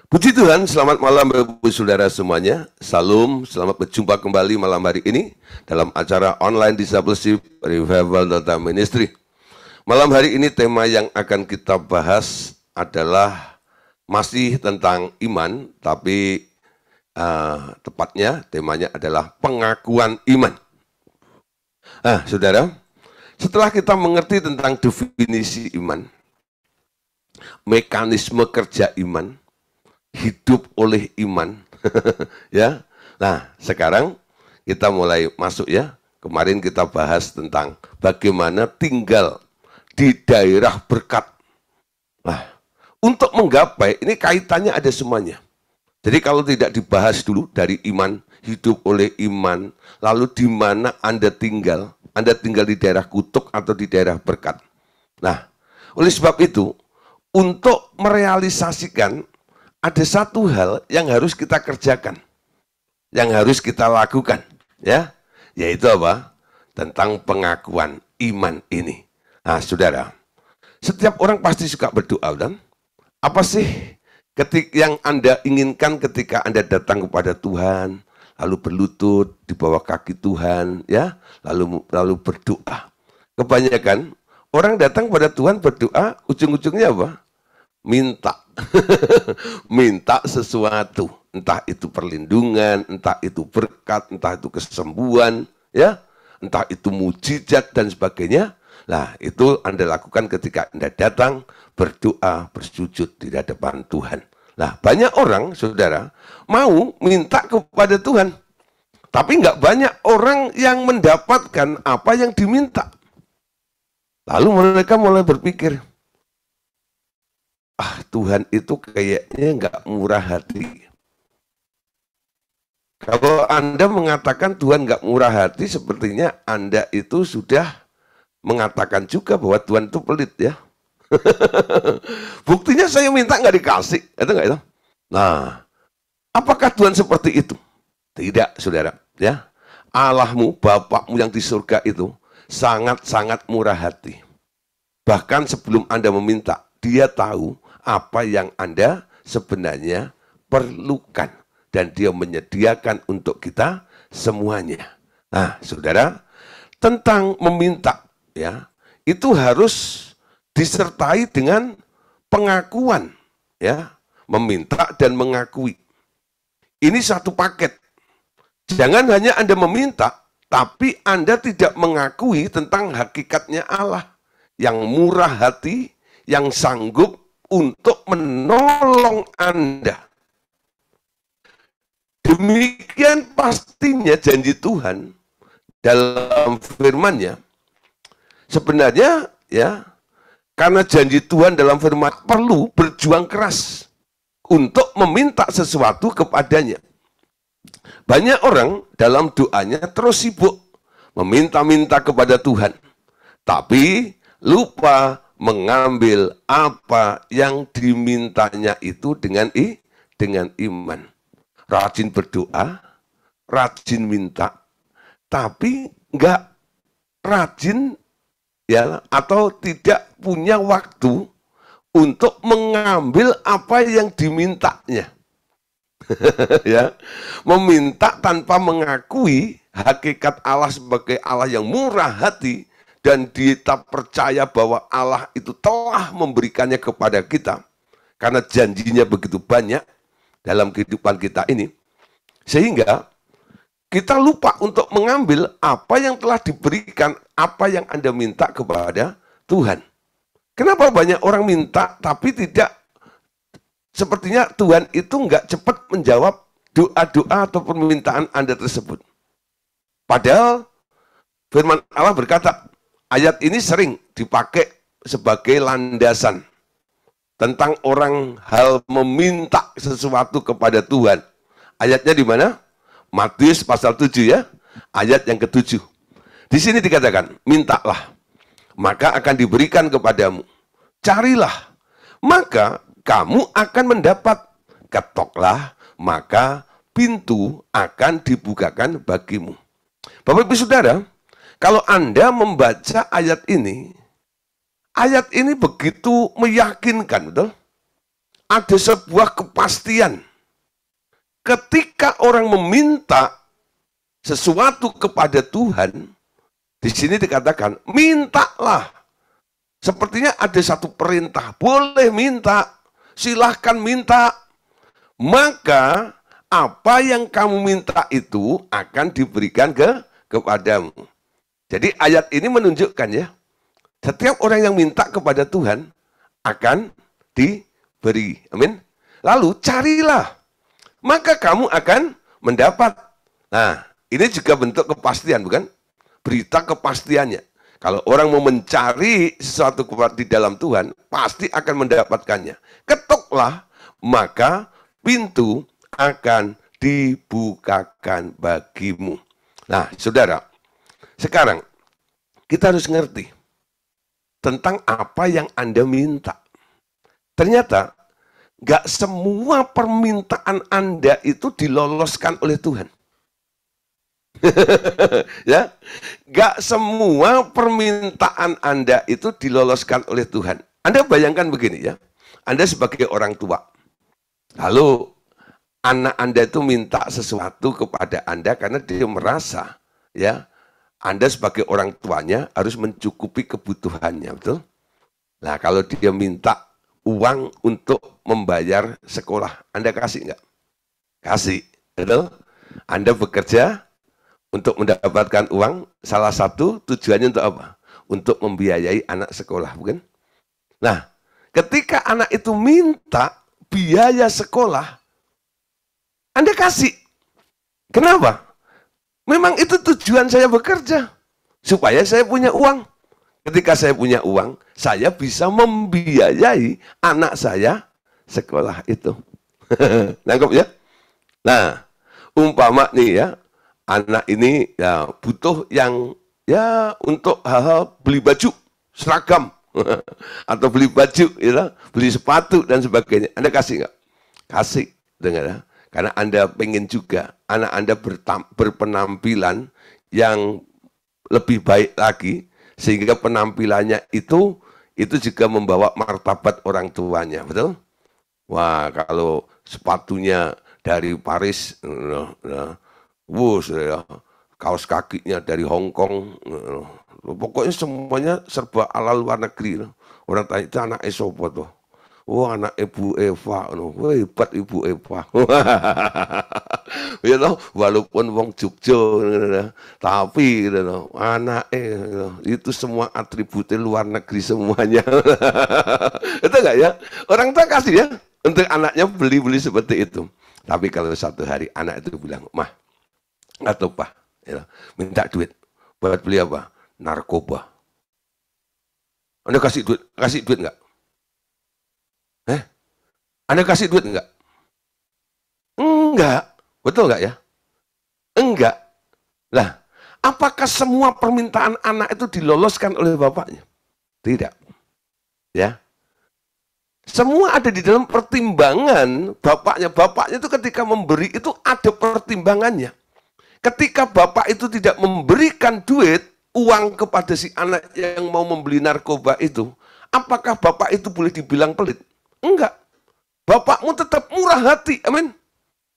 Puji Tuhan, selamat malam Bapak-Ibu Saudara semuanya. Salam, selamat berjumpa kembali malam hari ini dalam acara online Discipleship Revival Data Ministry. Malam hari ini tema yang akan kita bahas adalah masih tentang iman, tapi tepatnya temanya adalah pengakuan iman. Saudara, setelah kita mengerti tentang definisi iman, mekanisme kerja iman, hidup oleh iman, ya. Nah, sekarang kita mulai masuk ya. Kemarin kita bahas tentang bagaimana tinggal di daerah berkat. Nah, untuk menggapai ini kaitannya ada semuanya. Jadi kalau tidak dibahas dulu dari iman, hidup oleh iman, lalu di mana Anda tinggal di daerah kutuk atau di daerah berkat. Nah, oleh sebab itu, untuk merealisasikan ada satu hal yang harus kita kerjakan, yang harus kita lakukan, ya, yaitu apa? Tentang pengakuan iman ini. Nah, saudara, setiap orang pasti suka berdoa, dan apa sih yang Anda inginkan ketika Anda datang kepada Tuhan, lalu berlutut di bawah kaki Tuhan, ya, lalu berdoa. Kebanyakan orang datang kepada Tuhan berdoa, ujung-ujungnya apa? Minta. Minta sesuatu, entah itu perlindungan, entah itu berkat, entah itu kesembuhan, ya, entah itu mujizat dan sebagainya. Nah, itu Anda lakukan ketika Anda datang berdoa, bersujud di hadapan Tuhan. Nah, banyak orang, saudara, mau minta kepada Tuhan, tapi nggak banyak orang yang mendapatkan apa yang diminta. Lalu mereka mulai berpikir, Tuhan itu kayaknya nggak murah hati. Kalau Anda mengatakan Tuhan nggak murah hati, sepertinya Anda itu sudah mengatakan juga bahwa Tuhan itu pelit, ya. Buktinya saya minta nggak dikasih, itu nggak itu? Nah, apakah Tuhan seperti itu? Tidak, saudara, ya. Allahmu, Bapakmu yang di surga itu sangat-sangat murah hati. Bahkan sebelum Anda meminta, Dia tahu apa yang Anda sebenarnya perlukan. Dan Dia menyediakan untuk kita semuanya. Nah, saudara, tentang meminta, ya, itu harus disertai dengan pengakuan, ya, meminta dan mengakui. Ini satu paket. Jangan hanya Anda meminta, tapi Anda tidak mengakui tentang hakikatnya Allah yang murah hati, yang sanggup untuk menolong Anda. Demikian pastinya janji Tuhan dalam firman-Nya. Sebenarnya, ya, karena janji Tuhan dalam firman perlu berjuang keras untuk meminta sesuatu kepadanya. Banyak orang dalam doanya terus sibuk meminta-minta kepada Tuhan, tapi lupa mengambil apa yang dimintanya itu dengan iman. Rajin berdoa, rajin minta, tapi nggak rajin, ya, atau tidak punya waktu untuk mengambil apa yang dimintanya. Ya, meminta tanpa mengakui hakikat Allah sebagai Allah yang murah hati, dan kita percaya bahwa Allah itu telah memberikannya kepada kita, karena janjinya begitu banyak dalam kehidupan kita ini, sehingga kita lupa untuk mengambil apa yang telah diberikan, apa yang Anda minta kepada Tuhan. Kenapa banyak orang minta, tapi tidak, sepertinya Tuhan itu nggak cepat menjawab doa-doa atau permintaan Anda tersebut. Padahal firman Allah berkata, ayat ini sering dipakai sebagai landasan tentang orang hal meminta sesuatu kepada Tuhan. Ayatnya di mana? Matius pasal 7, ya, ayat yang ke-7. Di sini dikatakan, mintalah, maka akan diberikan kepadamu. Carilah, maka kamu akan mendapat. Ketoklah, maka pintu akan dibukakan bagimu. Bapak Ibu Saudara, kalau Anda membaca ayat ini begitu meyakinkan, betul? ada sebuah kepastian. Ketika orang meminta sesuatu kepada Tuhan, di sini dikatakan, mintalah. Sepertinya ada satu perintah, boleh minta, silahkan minta. Maka apa yang kamu minta itu akan diberikan kepadamu. Jadi ayat ini menunjukkan ya, setiap orang yang minta kepada Tuhan akan diberi. Amin. Lalu carilah, maka kamu akan mendapat. Nah, ini juga bentuk kepastian, bukan? Berita kepastiannya. Kalau orang mau mencari sesuatu di dalam Tuhan, pasti akan mendapatkannya. Ketuklah, maka pintu akan dibukakan bagimu. Nah, saudara, sekarang kita harus ngerti tentang apa yang Anda minta. Ternyata gak semua permintaan Anda itu diloloskan oleh Tuhan. Ya, gak semua permintaan Anda itu diloloskan oleh Tuhan. Anda bayangkan begini ya, Anda sebagai orang tua, lalu anak Anda itu minta sesuatu kepada Anda karena dia merasa ya, Anda sebagai orang tuanya harus mencukupi kebutuhannya, betul? Nah, kalau dia minta uang untuk membayar sekolah, Anda kasih nggak? Kasih, betul? Anda bekerja untuk mendapatkan uang, salah satu tujuannya untuk apa? Untuk membiayai anak sekolah, bukan? Nah, ketika anak itu minta biaya sekolah, Anda kasih. Kenapa? Memang itu tujuan saya bekerja, supaya saya punya uang. Ketika saya punya uang, saya bisa membiayai anak saya sekolah itu. Nangkep ya? Nah, umpama nih ya, anak ini ya butuh yang ya untuk hal-hal beli baju, seragam, atau beli baju, ya, beli sepatu dan sebagainya. Anda kasih nggak? Kasih, dengar ya. Karena Anda pengen juga anak Anda berpenampilan yang lebih baik lagi, sehingga penampilannya itu juga membawa martabat orang tuanya, betul? Wah, kalau sepatunya dari Paris, ya, kaos kakinya dari Hong Kong, pokoknya semuanya serba ala luar negeri. Orang tanya, itu anak Esopo tuh. Oh, anak Ibu Eva, wah hebat Ibu Eva. You know, walaupun wong Jogja, tapi anak itu semua atributnya luar negeri semuanya. Itu enggak ya? Orang tua kasih ya untuk anaknya beli-beli seperti itu. Tapi kalau satu hari anak itu bilang, "Mah, atau Pak, ya, minta duit buat beli apa? Narkoba." Anda kasih duit enggak? Anda kasih duit enggak? Enggak. Betul enggak ya? Enggak. Lah, apakah semua permintaan anak itu diloloskan oleh bapaknya? Tidak. Ya. Semua ada di dalam pertimbangan bapaknya. Bapaknya itu ketika memberi itu ada pertimbangannya. Ketika bapak itu tidak memberikan duit, uang kepada si anak yang mau membeli narkoba itu, apakah bapak itu boleh dibilang pelit? Enggak. Bapakmu tetap murah hati, amin.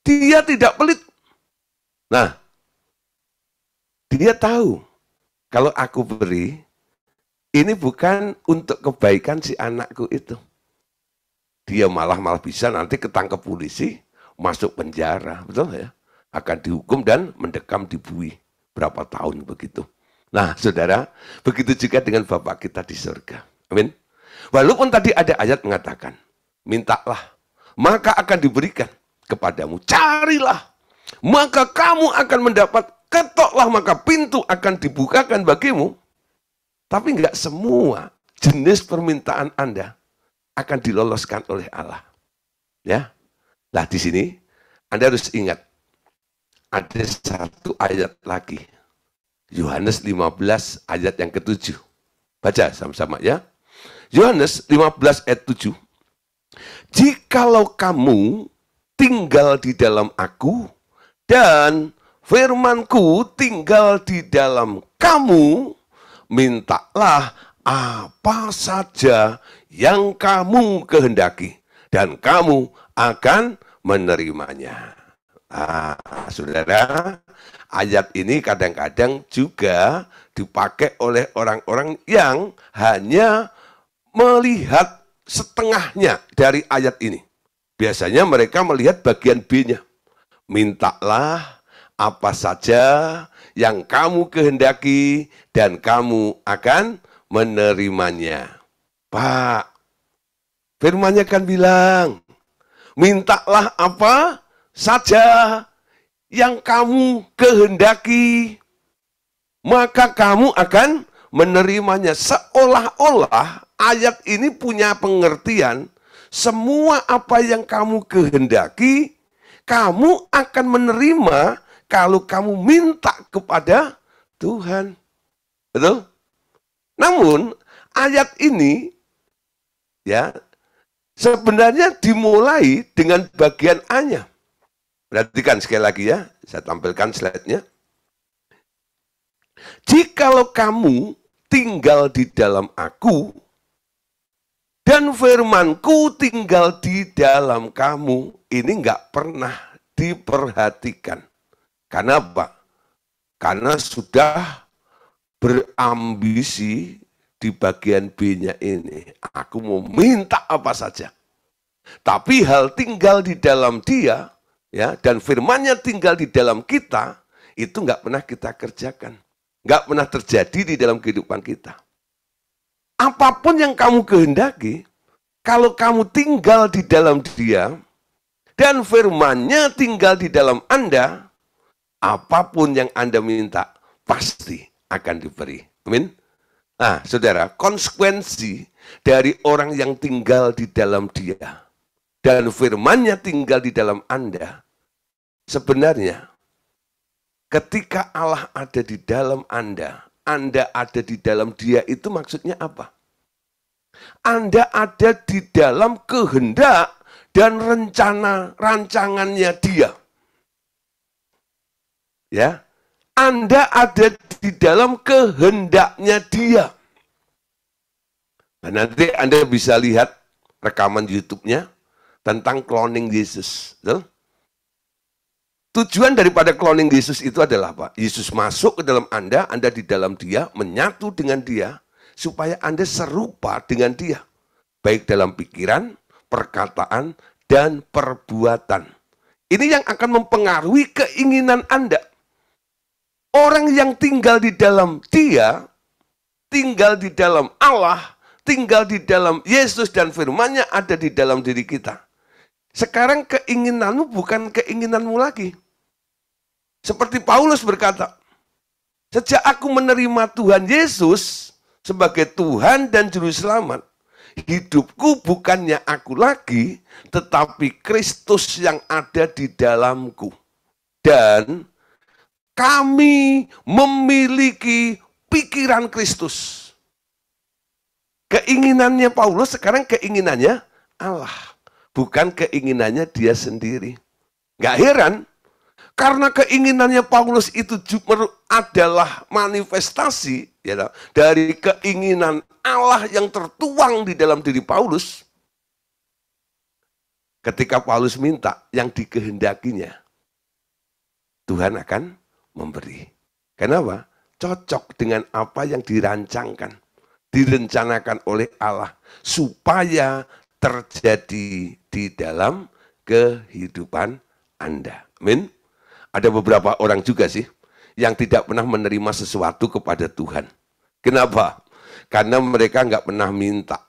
Dia tidak pelit. Nah, dia tahu kalau aku beri, ini bukan untuk kebaikan si anakku itu. Dia malah bisa nanti ketangkep polisi, masuk penjara, betul ya? Akan dihukum dan mendekam di bui berapa tahun begitu. Nah, saudara, begitu juga dengan Bapak kita di surga. Amin. Walaupun tadi ada ayat mengatakan, mintalah, maka akan diberikan kepadamu. Carilah, maka kamu akan mendapat. Ketoklah, maka pintu akan dibukakan bagimu. Tapi enggak semua jenis permintaan Anda akan diloloskan oleh Allah. Ya. Nah, di sini Anda harus ingat, ada satu ayat lagi. Yohanes 15 ayat yang ke-7. Baca sama-sama ya. Yohanes 15 ayat 7. Jikalau kamu tinggal di dalam aku dan firmanku tinggal di dalam kamu, mintalah apa saja yang kamu kehendaki dan kamu akan menerimanya. Saudara, ayat ini kadang-kadang juga dipakai oleh orang-orang yang hanya melihat setengahnya dari ayat ini. Biasanya mereka melihat bagian B-nya. Mintalah apa saja yang kamu kehendaki dan kamu akan menerimanya. Pak, firman-Nya kan bilang, mintalah apa saja yang kamu kehendaki, maka kamu akan menerimanya. Seolah-olah ayat ini punya pengertian, semua apa yang kamu kehendaki, kamu akan menerima kalau kamu minta kepada Tuhan. Betul? Namun, ayat ini ya sebenarnya dimulai dengan bagian A-nya. Perhatikan sekali lagi ya, saya tampilkan slide-nya. Jikalau kamu tinggal di dalam aku, dan firman-Ku tinggal di dalam kamu, ini nggak pernah diperhatikan. Karena apa? Karena sudah berambisi di bagian B-nya ini. Aku mau minta apa saja. Tapi hal tinggal di dalam dia, ya, dan firman-Nya tinggal di dalam kita, itu nggak pernah kita kerjakan. Nggak pernah terjadi di dalam kehidupan kita. Apapun yang kamu kehendaki, kalau kamu tinggal di dalam dia, dan firman-Nya tinggal di dalam Anda, apapun yang Anda minta, pasti akan diberi. Amin. Nah, saudara, konsekuensi dari orang yang tinggal di dalam dia, dan firman-Nya tinggal di dalam Anda, sebenarnya ketika Allah ada di dalam Anda ada di dalam dia, itu maksudnya apa? Anda ada di dalam kehendak dan rancangannya dia. Ya, Anda ada di dalam kehendaknya dia. Nah, nanti Anda bisa lihat rekaman YouTube-nya tentang cloning Yesus. Betul? Tujuan daripada cloning Yesus itu adalah apa? Yesus masuk ke dalam Anda di dalam dia, menyatu dengan dia, supaya Anda serupa dengan dia. Baik dalam pikiran, perkataan, dan perbuatan. Ini yang akan mempengaruhi keinginan Anda. Orang yang tinggal di dalam dia, tinggal di dalam Allah, tinggal di dalam Yesus dan firman-Nya ada di dalam diri kita. Sekarang keinginanmu bukan keinginanmu lagi. Seperti Paulus berkata, sejak aku menerima Tuhan Yesus sebagai Tuhan dan Juru Selamat, hidupku bukannya aku lagi, tetapi Kristus yang ada di dalamku. Dan kami memiliki pikiran Kristus. Keinginannya Paulus sekarang keinginannya Allah. Bukan keinginannya dia sendiri. Gak heran, karena keinginannya Paulus itu adalah manifestasi ya, dari keinginan Allah yang tertuang di dalam diri Paulus. Ketika Paulus minta yang dikehendakinya, Tuhan akan memberi. Kenapa? Cocok dengan apa yang dirancangkan, direncanakan oleh Allah, supaya terjadi di dalam kehidupan Anda. Amin. Ada beberapa orang juga sih yang tidak pernah menerima sesuatu kepada Tuhan. Kenapa? Karena mereka nggak pernah minta.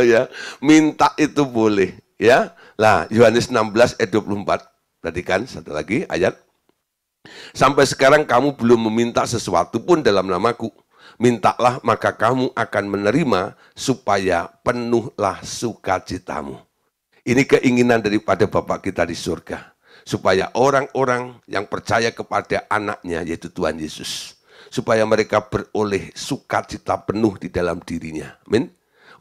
Ya, minta itu boleh. Ya, lah Yohanes 16 ayat 24. Perhatikan satu lagi ayat. Sampai sekarang kamu belum meminta sesuatu pun dalam namaku. Mintalah maka kamu akan menerima supaya penuhlah sukacitamu. Ini keinginan daripada Bapa kita di surga. Supaya orang-orang yang percaya kepada anaknya yaitu Tuhan Yesus. Supaya mereka beroleh sukacita penuh di dalam dirinya. Amin.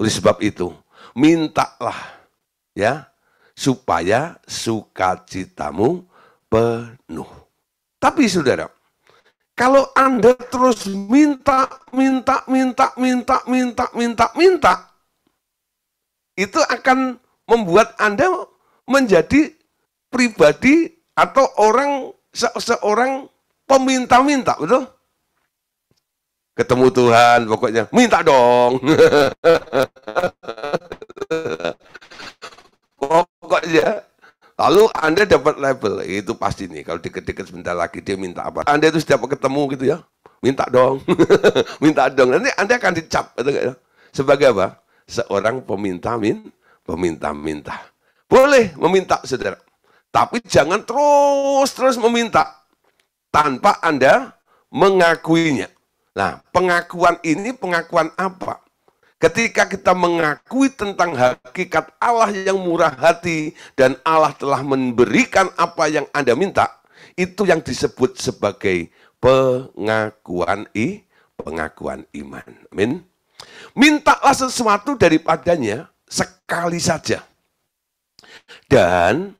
Oleh sebab itu, mintalah ya supaya sukacitamu penuh. Tapi saudara, kalau Anda terus minta, itu akan membuat Anda menjadi pribadi atau seorang peminta-minta, betul? Ketemu Tuhan, pokoknya minta dong. Pokoknya, lalu Anda dapat label, itu pasti nih, kalau deket-deket sebentar lagi dia minta apa. Anda itu setiap ketemu gitu ya, minta dong, minta dong. Nanti Anda akan dicap, sebagai apa? Seorang peminta-minta. Boleh meminta, saudara. Tapi jangan terus meminta tanpa Anda mengakuinya. Nah, pengakuan ini pengakuan apa? Ketika kita mengakui tentang hakikat Allah yang murah hati dan Allah telah memberikan apa yang Anda minta, itu yang disebut sebagai pengakuan iman. Amin. Mintalah sesuatu daripadanya sekali saja. Dan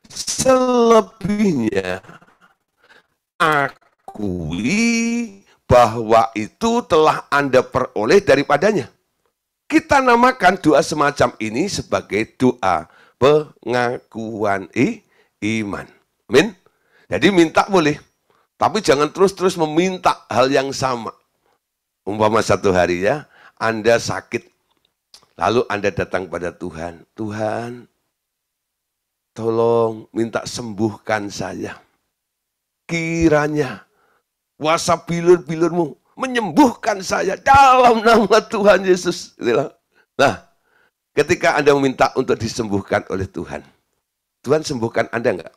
selebihnya akui bahwa itu telah Anda peroleh daripadanya. Kita namakan doa semacam ini sebagai doa pengakuan iman. Amin. Jadi minta boleh, tapi jangan terus-terus meminta hal yang sama. Umpama satu hari ya, Anda sakit, lalu Anda datang pada Tuhan. Tuhan, tolong minta sembuhkan saya. Kiranya kuasa bilur-bilurmu menyembuhkan saya dalam nama Tuhan Yesus. Nah, ketika Anda meminta untuk disembuhkan oleh Tuhan, Tuhan sembuhkan Anda enggak?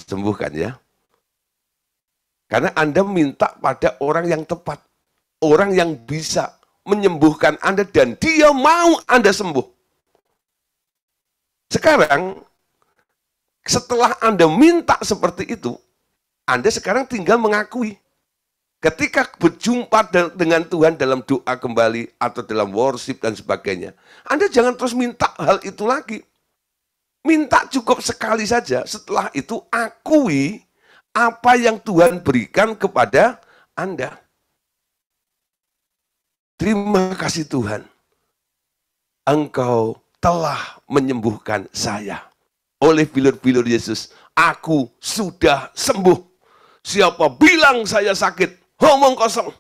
Sembuhkan ya. Karena Anda minta pada orang yang tepat. Orang yang bisa menyembuhkan Anda dan dia mau Anda sembuh. Sekarang, setelah Anda minta seperti itu, Anda sekarang tinggal mengakui. Ketika berjumpa dengan Tuhan dalam doa kembali atau dalam worship dan sebagainya, Anda jangan terus minta hal itu lagi. Minta cukup sekali saja, setelah itu akui apa yang Tuhan berikan kepada Anda. Terima kasih Tuhan, Engkau telah menyembuhkan saya. Oleh bilur-bilur Yesus, aku sudah sembuh. Siapa bilang saya sakit? Omong kosong.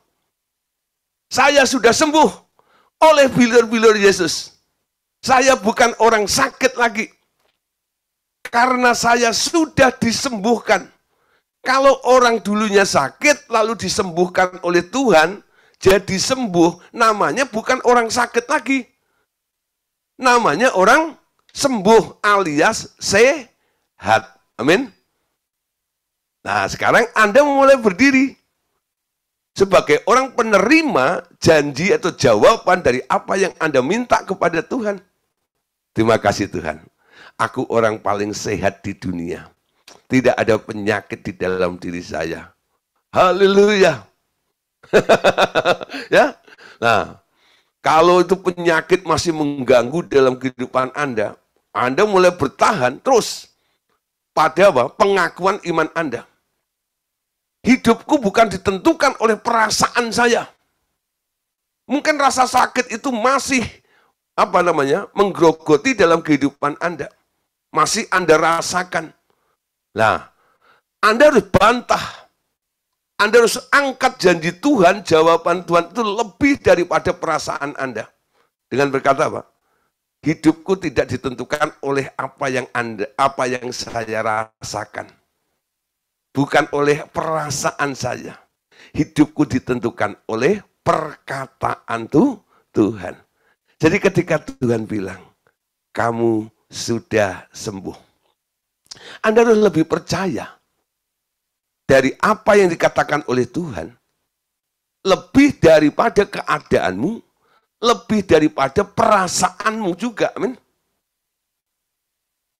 Saya sudah sembuh oleh bilur-bilur Yesus. Saya bukan orang sakit lagi. Karena saya sudah disembuhkan. Kalau orang dulunya sakit lalu disembuhkan oleh Tuhan, jadi sembuh, namanya bukan orang sakit lagi. Namanya orang sembuh alias sehat. Amin. Nah, sekarang Anda mulai berdiri sebagai orang penerima janji atau jawaban dari apa yang Anda minta kepada Tuhan. Terima kasih Tuhan. Aku orang paling sehat di dunia. Tidak ada penyakit di dalam diri saya. Haleluya. Ya. Nah, kalau itu penyakit masih mengganggu dalam kehidupan Anda mulai bertahan terus pada apa? Pengakuan iman Anda. Hidupku bukan ditentukan oleh perasaan saya. Mungkin rasa sakit itu masih menggerogoti dalam kehidupan Anda. Masih Anda rasakan. Nah, Anda harus bantah. Anda harus angkat janji Tuhan, jawaban Tuhan itu lebih daripada perasaan Anda. Dengan berkata apa? Hidupku tidak ditentukan oleh apa yang saya rasakan. Bukan oleh perasaan saya. Hidupku ditentukan oleh perkataan Tuhan. Jadi ketika Tuhan bilang, kamu sudah sembuh. Anda harus lebih percaya dari apa yang dikatakan oleh Tuhan. Lebih daripada keadaanmu, lebih daripada perasaanmu juga. Amin.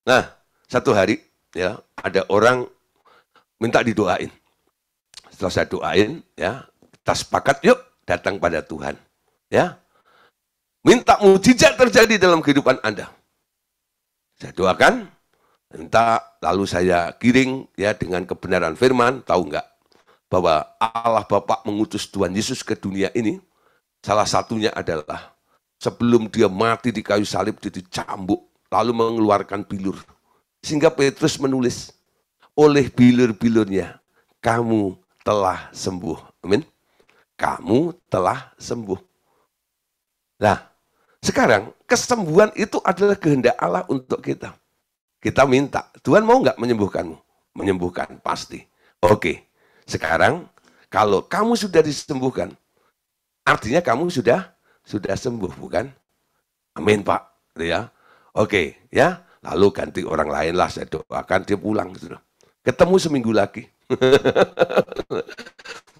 Nah, satu hari ya ada orang minta didoain. Setelah saya doain, ya, kita sepakat yuk datang pada Tuhan. Ya, minta mujizat terjadi dalam kehidupan Anda. Saya doakan, minta, lalu saya giring ya dengan kebenaran firman. Tahu nggak bahwa Allah Bapa mengutus Tuhan Yesus ke dunia ini? Salah satunya adalah sebelum dia mati di kayu salib, dia dicambuk. lalu mengeluarkan bilur. Sehingga Petrus menulis, oleh bilur-bilurnya kamu telah sembuh. Amin. Kamu telah sembuh. Nah, sekarang kesembuhan itu adalah kehendak Allah untuk kita. Kita minta, Tuhan mau nggak menyembuhkanmu? Menyembuhkan, pasti. Oke, sekarang kalau kamu sudah disembuhkan, artinya kamu sudah sembuh, bukan? Amin, Pak. Ya, oke, ya. Lalu ganti orang lain lah, saya doakan dia pulang. Ketemu seminggu lagi.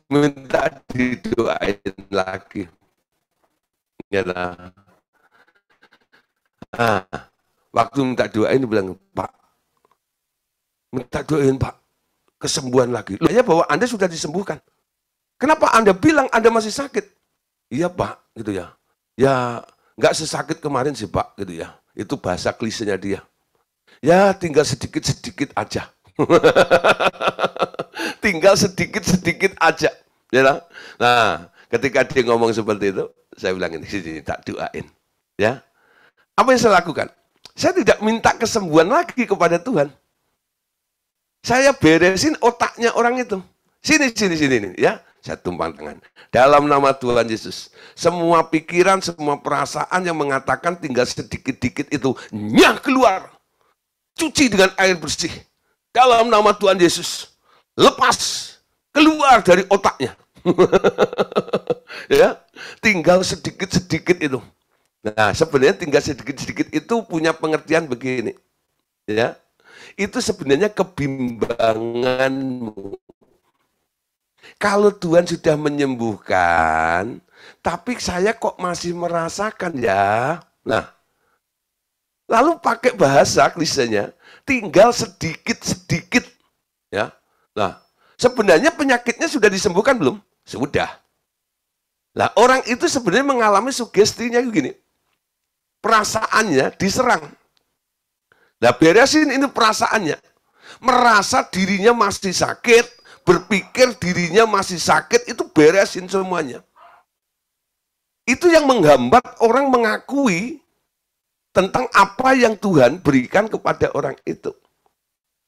Minta didoain lagi. Ya, nah. Waktu minta doain, bilang, Pak, minta doain, Pak, kesembuhan lagi. Loh ya, bahwa Anda sudah disembuhkan. Kenapa Anda bilang Anda masih sakit? Iya, Pak, gitu ya. Ya, nggak sesakit kemarin sih, Pak, gitu ya. Itu bahasa klisenya dia. Ya, tinggal sedikit-sedikit aja. Tinggal sedikit-sedikit aja. Ya, nah, ketika dia ngomong seperti itu, saya bilang ini, sini tak doain. Ya, apa yang saya lakukan? Saya tidak minta kesembuhan lagi kepada Tuhan. Saya beresin otaknya orang itu. Sini, ya. Saya tumpang tangan. Dalam nama Tuhan Yesus. Semua pikiran, semua perasaan yang mengatakan tinggal sedikit-dikit itu, nyah keluar. Cuci dengan air bersih. Dalam nama Tuhan Yesus. Lepas. Keluar dari otaknya. Ya, tinggal sedikit-sedikit itu. Nah, sebenarnya tinggal sedikit-sedikit itu punya pengertian begini. Ya. Itu sebenarnya kebimbanganmu. Kalau Tuhan sudah menyembuhkan, tapi saya kok masih merasakan ya. Nah, lalu pakai bahasa klisenya, tinggal sedikit-sedikit. Ya. Nah, sebenarnya penyakitnya sudah disembuhkan belum? Sudah. Nah, orang itu sebenarnya mengalami sugestinya begini. Perasaannya diserang. Nah, beresin ini perasaannya. Merasa dirinya masih sakit, berpikir dirinya masih sakit, itu beresin semuanya. Itu yang menghambat orang mengakui tentang apa yang Tuhan berikan kepada orang itu.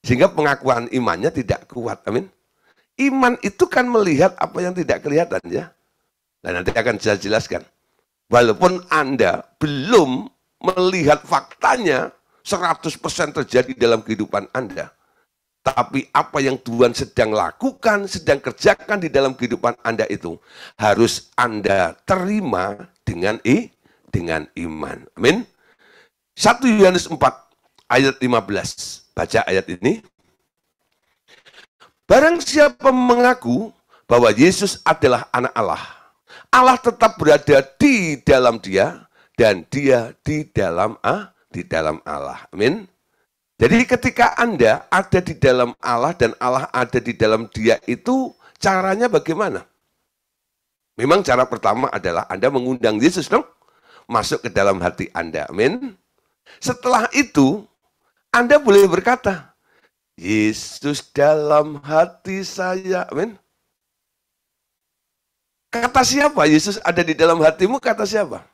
Sehingga pengakuan imannya tidak kuat. Amin. Iman itu kan melihat apa yang tidak kelihatan, ya. Nah, nanti akan saya jelaskan. Walaupun Anda belum melihat faktanya 100% terjadi dalam kehidupan Anda, tapi apa yang Tuhan sedang lakukan, sedang kerjakan di dalam kehidupan Anda itu harus Anda terima dengan iman. Amin. 1 Yohanes 4 ayat 15. Baca ayat ini. Barang siapa mengaku bahwa Yesus adalah anak Allah, Allah tetap berada di dalam dia dan dia di dalam Allah. Amin. Jadi ketika Anda ada di dalam Allah dan Allah ada di dalam dia itu caranya bagaimana? Memang cara pertama adalah Anda mengundang Yesus dong masuk ke dalam hati Anda. Amin. Setelah itu Anda boleh berkata, Yesus dalam hati saya. Amin. Kata siapa? Yesus ada di dalam hatimu, kata siapa?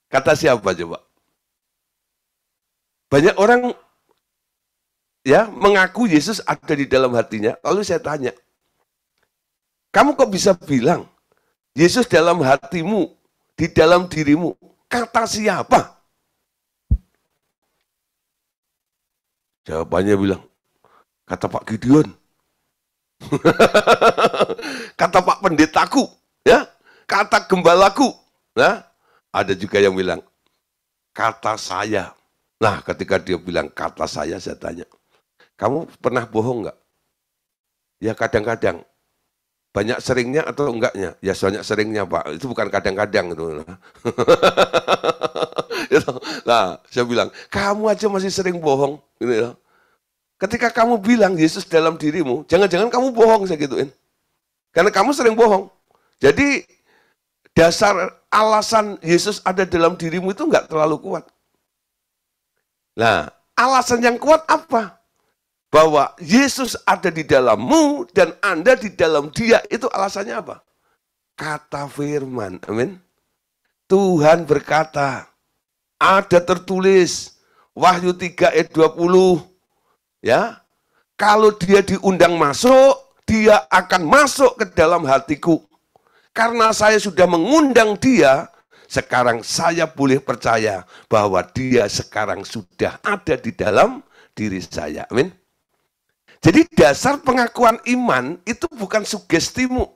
Kata siapa coba? Banyak orang ya mengaku Yesus ada di dalam hatinya. Lalu saya tanya, kamu kok bisa bilang Yesus dalam hatimu, di dalam dirimu? Kata siapa? Jawabannya bilang, kata Pak Gideon. Kata Pak Pendetaku, ya, kata gembalaku. Nah, ada juga yang bilang, kata saya. Nah, ketika dia bilang kata saya tanya, kamu pernah bohong nggak? Ya kadang-kadang. Banyak seringnya atau enggaknya? Ya banyak seringnya, Pak. Itu bukan kadang-kadang. Nah, saya bilang, kamu aja masih sering bohong. Ketika kamu bilang Yesus dalam dirimu, jangan-jangan kamu bohong, saya gituin. Karena kamu sering bohong. Jadi, dasar alasan Yesus ada dalam dirimu itu enggak terlalu kuat. Nah, alasan yang kuat apa? Bahwa Yesus ada di dalammu dan Anda di dalam dia, itu alasannya apa? Kata firman, amin. Tuhan berkata, Ada tertulis Wahyu 3 ayat 20, ya. Kalau dia diundang masuk, dia akan masuk ke dalam hatiku. Karena saya sudah mengundang dia, sekarang saya boleh percaya bahwa dia sekarang sudah ada di dalam diri saya. Amin. Jadi dasar pengakuan iman itu bukan sugestimu,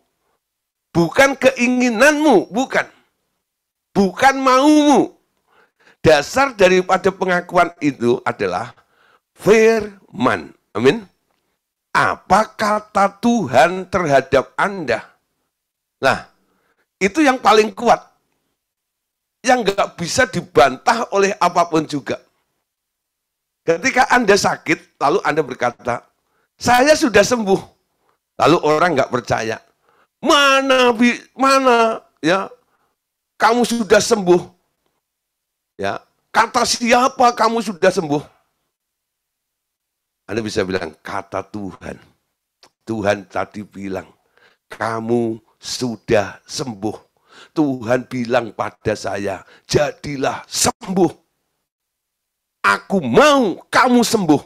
bukan keinginanmu, bukan maumu. Dasar daripada pengakuan itu adalah firman. Amin. Apa kata Tuhan terhadap Anda? Nah, itu yang paling kuat. Yang nggak bisa dibantah oleh apapun juga. Ketika Anda sakit, lalu Anda berkata, saya sudah sembuh. Lalu orang nggak percaya. Mana, ya, kamu sudah sembuh. Ya, kata siapa kamu sudah sembuh? Anda bisa bilang, kata Tuhan. Tuhan tadi bilang, kamu sudah sembuh. Tuhan bilang pada saya, jadilah sembuh. Aku mau kamu sembuh.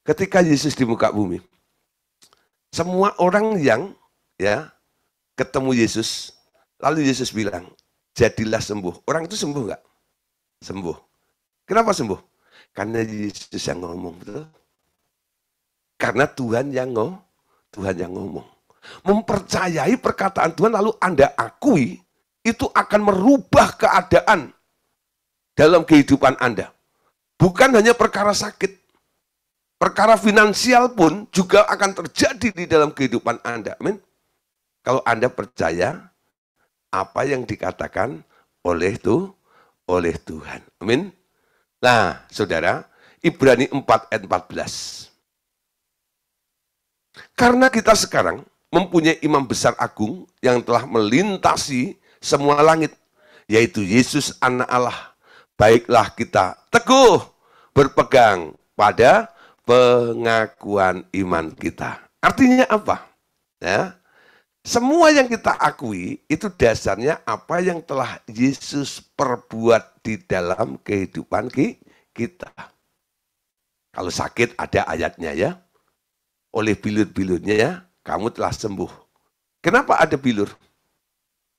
Ketika Yesus di muka bumi, semua orang yang ya ketemu Yesus, lalu Yesus bilang, jadilah sembuh. Orang itu sembuh nggak? Sembuh. Kenapa sembuh? Karena Yesus yang ngomong, betul? Karena Tuhan yang ngomong. Mempercayai perkataan Tuhan lalu Anda akui, itu akan merubah keadaan dalam kehidupan Anda. Bukan hanya perkara sakit. Perkara finansial pun juga akan terjadi di dalam kehidupan Anda. Amin. Kalau Anda percaya apa yang dikatakan oleh Tuhan. Amin. Nah, saudara, Ibrani 4 ayat 14. Karena kita sekarang mempunyai imam besar agung yang telah melintasi semua langit, yaitu Yesus anak Allah. Baiklah kita teguh berpegang pada pengakuan iman kita. Artinya apa? Ya, semua yang kita akui itu dasarnya apa yang telah Yesus perbuat di dalam kehidupan kita. Kalau sakit ada ayatnya ya. Oleh bilur-bilurnya ya, kamu telah sembuh. Kenapa ada bilur?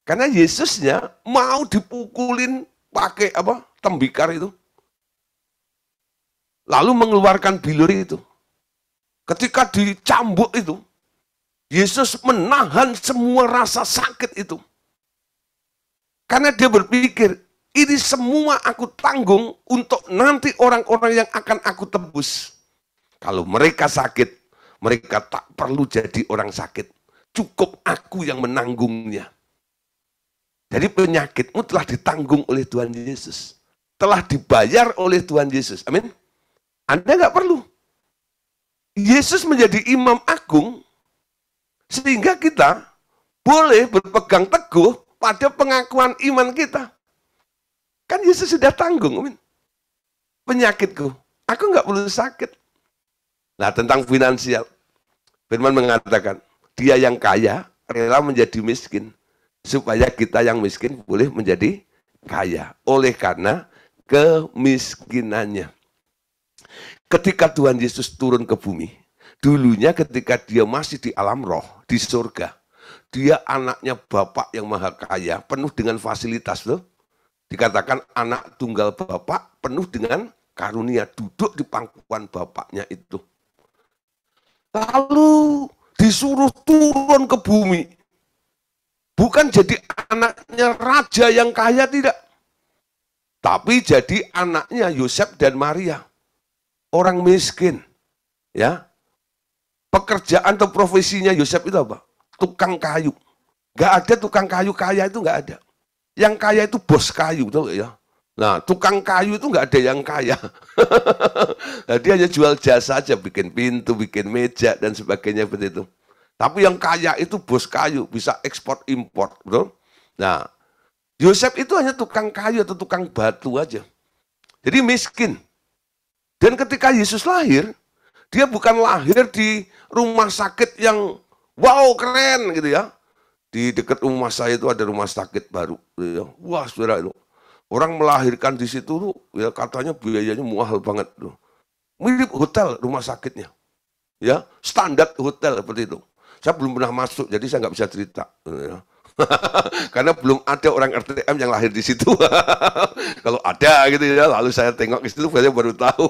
Karena Yesusnya mau dipukulin pakai apa? Tembikar itu. Lalu mengeluarkan bilur itu. Ketika dicambuk itu, Yesus menahan semua rasa sakit itu. Karena dia berpikir, ini semua aku tanggung untuk nanti orang-orang yang akan aku tebus. Kalau mereka sakit, mereka tak perlu jadi orang sakit. Cukup aku yang menanggungnya. Jadi penyakitmu telah ditanggung oleh Tuhan Yesus. Telah dibayar oleh Tuhan Yesus. Amin. Anda nggak perlu. Yesus menjadi imam agung, sehingga kita boleh berpegang teguh pada pengakuan iman kita. Kan Yesus sudah tanggung. Amin. Penyakitku, aku nggak perlu sakit. Nah, tentang finansial. Firman mengatakan, dia yang kaya rela menjadi miskin, supaya kita yang miskin boleh menjadi kaya. Oleh karena kemiskinannya. Ketika Tuhan Yesus turun ke bumi, dulunya ketika dia masih di alam roh, di surga, dia anaknya Bapak yang maha kaya, penuh dengan fasilitas. Loh. Dikatakan anak tunggal Bapak, penuh dengan karunia, duduk di pangkuan Bapaknya itu. Lalu disuruh turun ke bumi. Bukan jadi anaknya raja yang kaya, tidak. Tapi jadi anaknya Yosef dan Maria. Orang miskin. Ya. Pekerjaan atau profesinya Yosef itu apa? Tukang kayu. Gak ada tukang kayu kaya itu, gak ada. Yang kaya itu bos kayu, tahu ya. Nah, tukang kayu itu nggak ada yang kaya. Nah, dia hanya jual jasa aja, bikin pintu, bikin meja, dan sebagainya seperti itu. Tapi yang kaya itu bos kayu, bisa ekspor impor, betul? Nah, Yosef itu hanya tukang kayu atau tukang batu aja. Jadi miskin. Dan ketika Yesus lahir, dia bukan lahir di rumah sakit yang wow keren gitu ya. Di dekat rumah saya itu ada rumah sakit baru. Gitu ya. Wah, saudara itu. Orang melahirkan di situ tuh, ya katanya biayanya mahal banget tuh. Mirip hotel rumah sakitnya. Ya, standar hotel seperti itu. Saya belum pernah masuk, jadi saya nggak bisa cerita. Ya. Karena belum ada orang RTM yang lahir di situ. Kalau ada gitu ya, lalu saya tengok ke situ, saya baru tahu.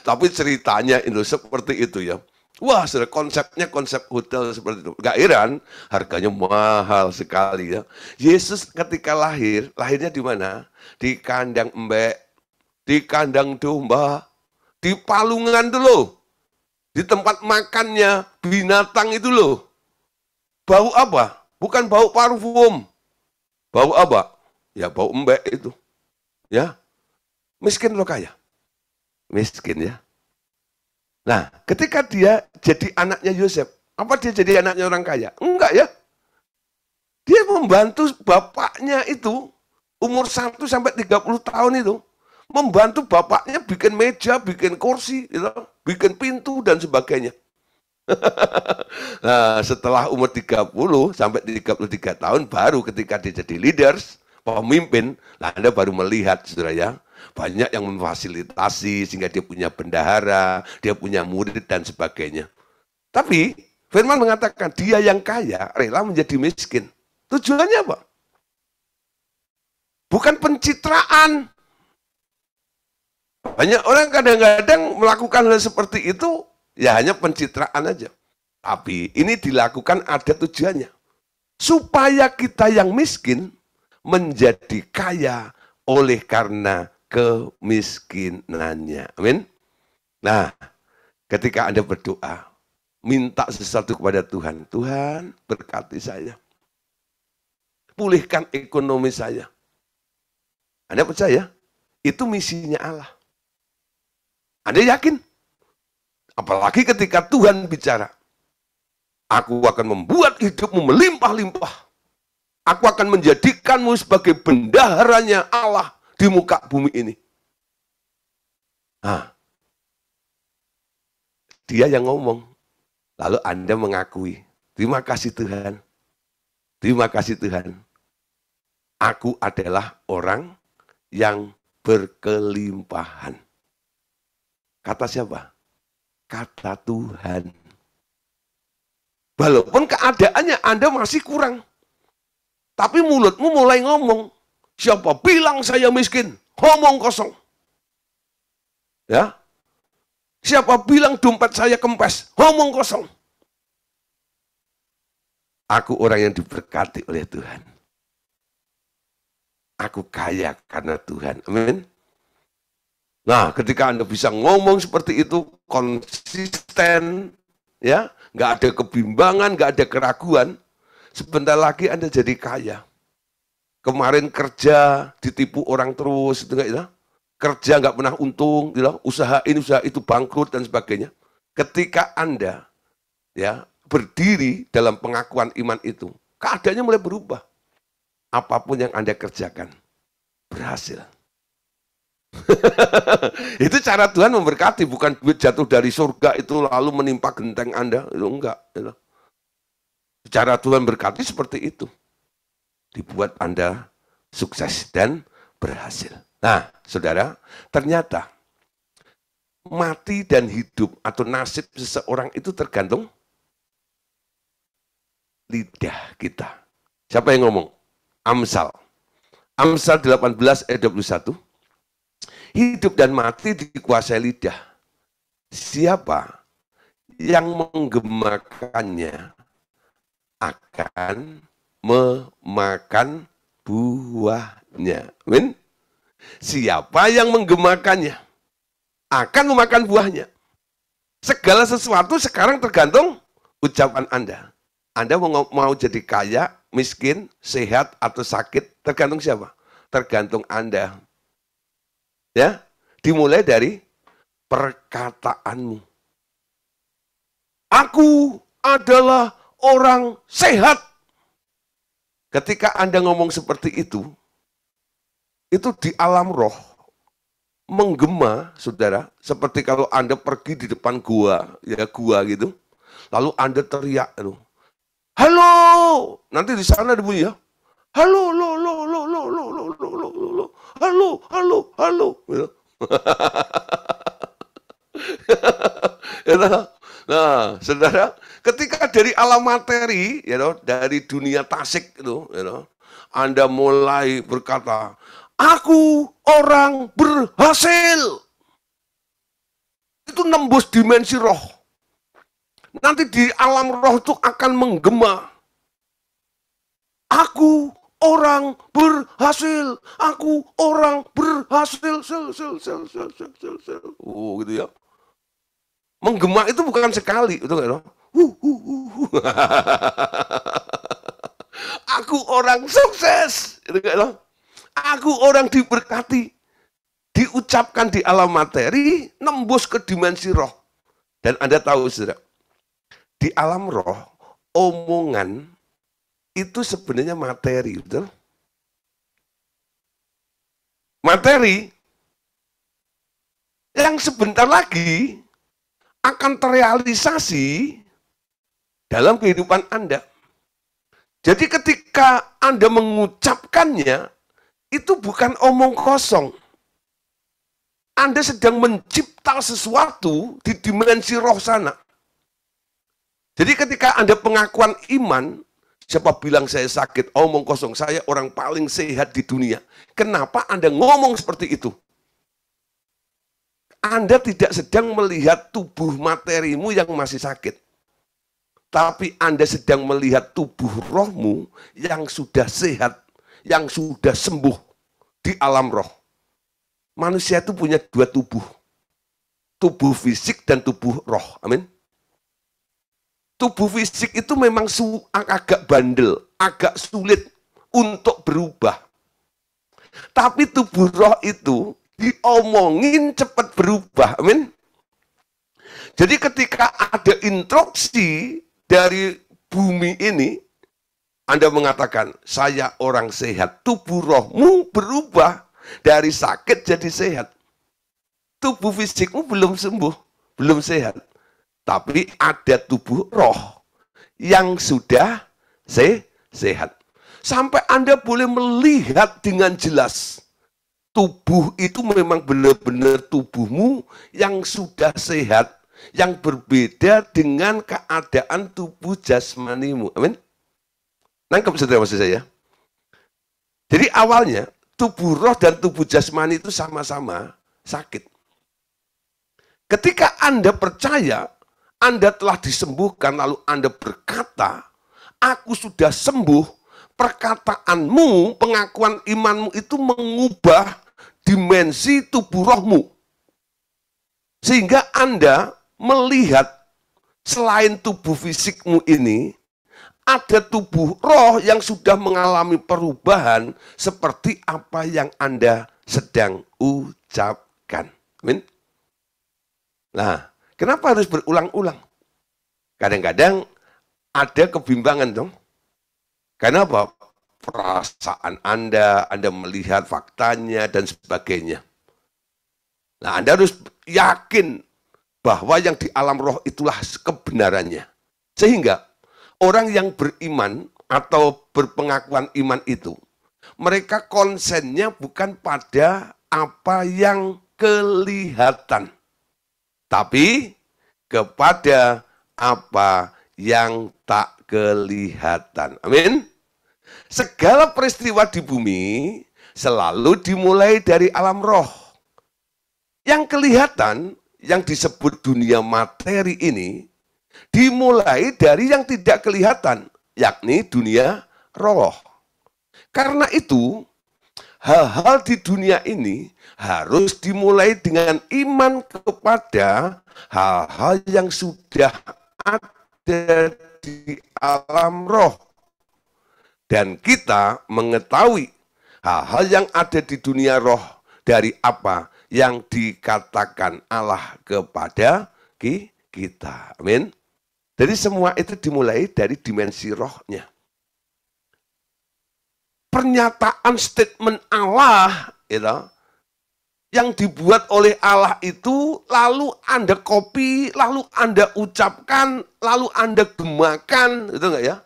Tapi ceritanya itu seperti itu ya. Wah, sudah konsepnya konsep hotel seperti itu. Gak heran, harganya mahal sekali ya. Yesus ketika lahir, lahirnya di mana? Di kandang embek, di kandang domba, di palungan dulu. Di tempat makannya binatang itu loh. Bau apa? Bukan bau parfum. Bau apa? Ya bau embek itu. Ya, miskin loh kaya. Miskin ya. Nah, ketika dia jadi anaknya Yosef, apa dia jadi anaknya orang kaya? Enggak ya. Dia membantu bapaknya itu, umur 1 sampai 30 tahun itu, membantu bapaknya bikin meja, bikin kursi, gitu, bikin pintu dan sebagainya. Nah, setelah umur 30 sampai 33 tahun baru ketika dia jadi leaders, pemimpin, nah Anda baru melihat saudara ya, banyak yang memfasilitasi sehingga dia punya bendahara, dia punya murid dan sebagainya. Tapi Firman mengatakan dia yang kaya rela menjadi miskin. Tujuannya apa? Bukan pencitraan. Banyak orang kadang-kadang melakukan hal seperti itu, ya hanya pencitraan aja. Tapi ini dilakukan ada tujuannya. Supaya kita yang miskin menjadi kaya oleh karena kemiskinannya. Amin. Nah, ketika Anda berdoa, minta sesuatu kepada Tuhan. Tuhan, berkati saya. Pulihkan ekonomi saya. Anda percaya? Itu misinya Allah. Anda yakin? Apalagi ketika Tuhan bicara, aku akan membuat hidupmu melimpah-limpah. Aku akan menjadikanmu sebagai bendaharanya Allah di muka bumi ini. Nah, dia yang ngomong. Lalu Anda mengakui, terima kasih Tuhan. Terima kasih Tuhan. Aku adalah orang yang berkelimpahan. Kata siapa? Kata Tuhan. Walaupun keadaannya Anda masih kurang. Tapi mulutmu mulai ngomong. Siapa bilang saya miskin? Ngomong kosong. Ya. Siapa bilang dompet saya kempes? Ngomong kosong. Aku orang yang diberkati oleh Tuhan. Aku kaya karena Tuhan. Amin. Nah, ketika Anda bisa ngomong seperti itu, konsisten, ya, nggak ada kebimbangan, nggak ada keraguan, sebentar lagi Anda jadi kaya. Kemarin kerja ditipu orang terus, itu nggak ya? Kerja nggak pernah untung, gitu, usaha ini usaha itu bangkrut dan sebagainya. Ketika Anda, ya, berdiri dalam pengakuan iman itu, keadaannya mulai berubah. Apapun yang Anda kerjakan, berhasil. Itu cara Tuhan memberkati, bukan duit jatuh dari surga itu lalu menimpa genteng Anda, itu enggak. Gitu. Cara Tuhan berkati seperti itu. Dibuat Anda sukses dan berhasil. Nah, saudara, ternyata mati dan hidup atau nasib seseorang itu tergantung lidah kita. Siapa yang ngomong? Amsal. Amsal 18 ayat 21. Hidup dan mati dikuasai lidah. Siapa yang menggemakannya akan memakan buahnya. Amin. Siapa yang menggemakannya akan memakan buahnya. Segala sesuatu sekarang tergantung ucapan Anda. Anda mau jadi kaya, miskin, sehat, atau sakit, tergantung siapa? Tergantung Anda. Ya, dimulai dari perkataanmu. Aku adalah orang sehat. Ketika Anda ngomong seperti itu di alam roh, menggema, saudara, seperti kalau Anda pergi di depan gua, ya gua gitu, lalu Anda teriak, halo, nanti di sana ada bunyi ya, halo, lo, halo. Gitu. Nah, saudara, ketika dari alam materi, dari dunia tasik itu, Anda mulai berkata, aku orang berhasil. Itu nembus dimensi roh. Nanti di alam roh itu akan menggema. Aku orang berhasil. Aku orang berhasil. Oh, gitu ya. Menggema itu bukan sekali, itu enggak? Aku orang sukses, itu enggak? Aku orang diberkati. Diucapkan di alam materi, nembus ke dimensi roh. Dan Anda tahu, saudara, di alam roh, omongan itu sebenarnya materi, betul? Materi yang sebentar lagi akan terrealisasi dalam kehidupan Anda. Jadi ketika Anda mengucapkannya, itu bukan omong kosong. Anda sedang mencipta sesuatu di dimensi roh sana. Jadi ketika Anda pengakuan iman, siapa bilang saya sakit, omong kosong, saya orang paling sehat di dunia. Kenapa Anda ngomong seperti itu? Anda tidak sedang melihat tubuh materimu yang masih sakit. Tapi Anda sedang melihat tubuh rohmu yang sudah sehat, yang sudah sembuh di alam roh. Manusia itu punya dua tubuh. Tubuh fisik dan tubuh roh. Amin. Tubuh fisik itu memang agak bandel, agak sulit untuk berubah. Tapi tubuh roh itu diomongin cepat berubah, amin. Jadi ketika ada instruksi dari bumi ini, Anda mengatakan, saya orang sehat, tubuh rohmu berubah dari sakit jadi sehat. Tubuh fisikmu belum sembuh, belum sehat. Tapi ada tubuh roh yang sudah sehat. Sampai Anda boleh melihat dengan jelas. Tubuh itu memang benar-benar tubuhmu yang sudah sehat, yang berbeda dengan keadaan tubuh jasmanimu. Amin. Nangkep saudara maksud saya? Jadi awalnya tubuh roh dan tubuh jasmani itu sama-sama sakit. Ketika Anda percaya, Anda telah disembuhkan, lalu Anda berkata, aku sudah sembuh, perkataanmu, pengakuan imanmu itu mengubah dimensi tubuh rohmu. Sehingga Anda melihat selain tubuh fisikmu ini, ada tubuh roh yang sudah mengalami perubahan seperti apa yang Anda sedang ucapkan. Amin. Nah, kenapa harus berulang-ulang? Kadang-kadang ada kebimbangan dong. Karena apa? Perasaan Anda melihat faktanya, dan sebagainya. Nah, Anda harus yakin bahwa yang di alam roh itulah kebenarannya. Sehingga orang yang beriman atau berpengakuan iman itu, mereka konsennya bukan pada apa yang kelihatan, tapi kepada apa yang tak kelihatan. Amin. Segala peristiwa di bumi selalu dimulai dari alam roh. Yang kelihatan, yang disebut dunia materi ini, dimulai dari yang tidak kelihatan, yakni dunia roh. Karena itu, hal-hal di dunia ini harus dimulai dengan iman kepada hal-hal yang sudah ada di alam roh. Dan kita mengetahui hal-hal yang ada di dunia roh dari apa yang dikatakan Allah kepada kita. Amin. Jadi semua itu dimulai dari dimensi rohnya. Pernyataan statement Allah yang dibuat oleh Allah itu lalu Anda copy, lalu Anda ucapkan, lalu Anda gemakan, itu enggak ya?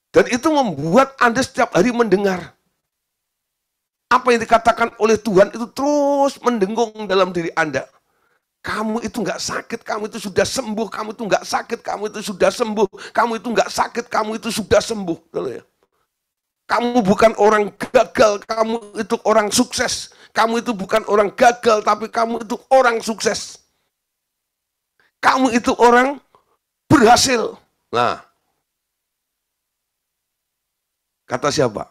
Dan itu membuat Anda setiap hari mendengar. Apa yang dikatakan oleh Tuhan itu terus mendengung dalam diri Anda. Kamu itu nggak sakit, kamu itu sudah sembuh, kamu itu nggak sakit, kamu itu sudah sembuh, kamu itu nggak sakit, kamu itu sudah sembuh. Kamu bukan orang gagal, kamu itu orang sukses. Kamu itu bukan orang gagal, tapi kamu itu orang sukses. Kamu itu orang berhasil. Nah, kata siapa?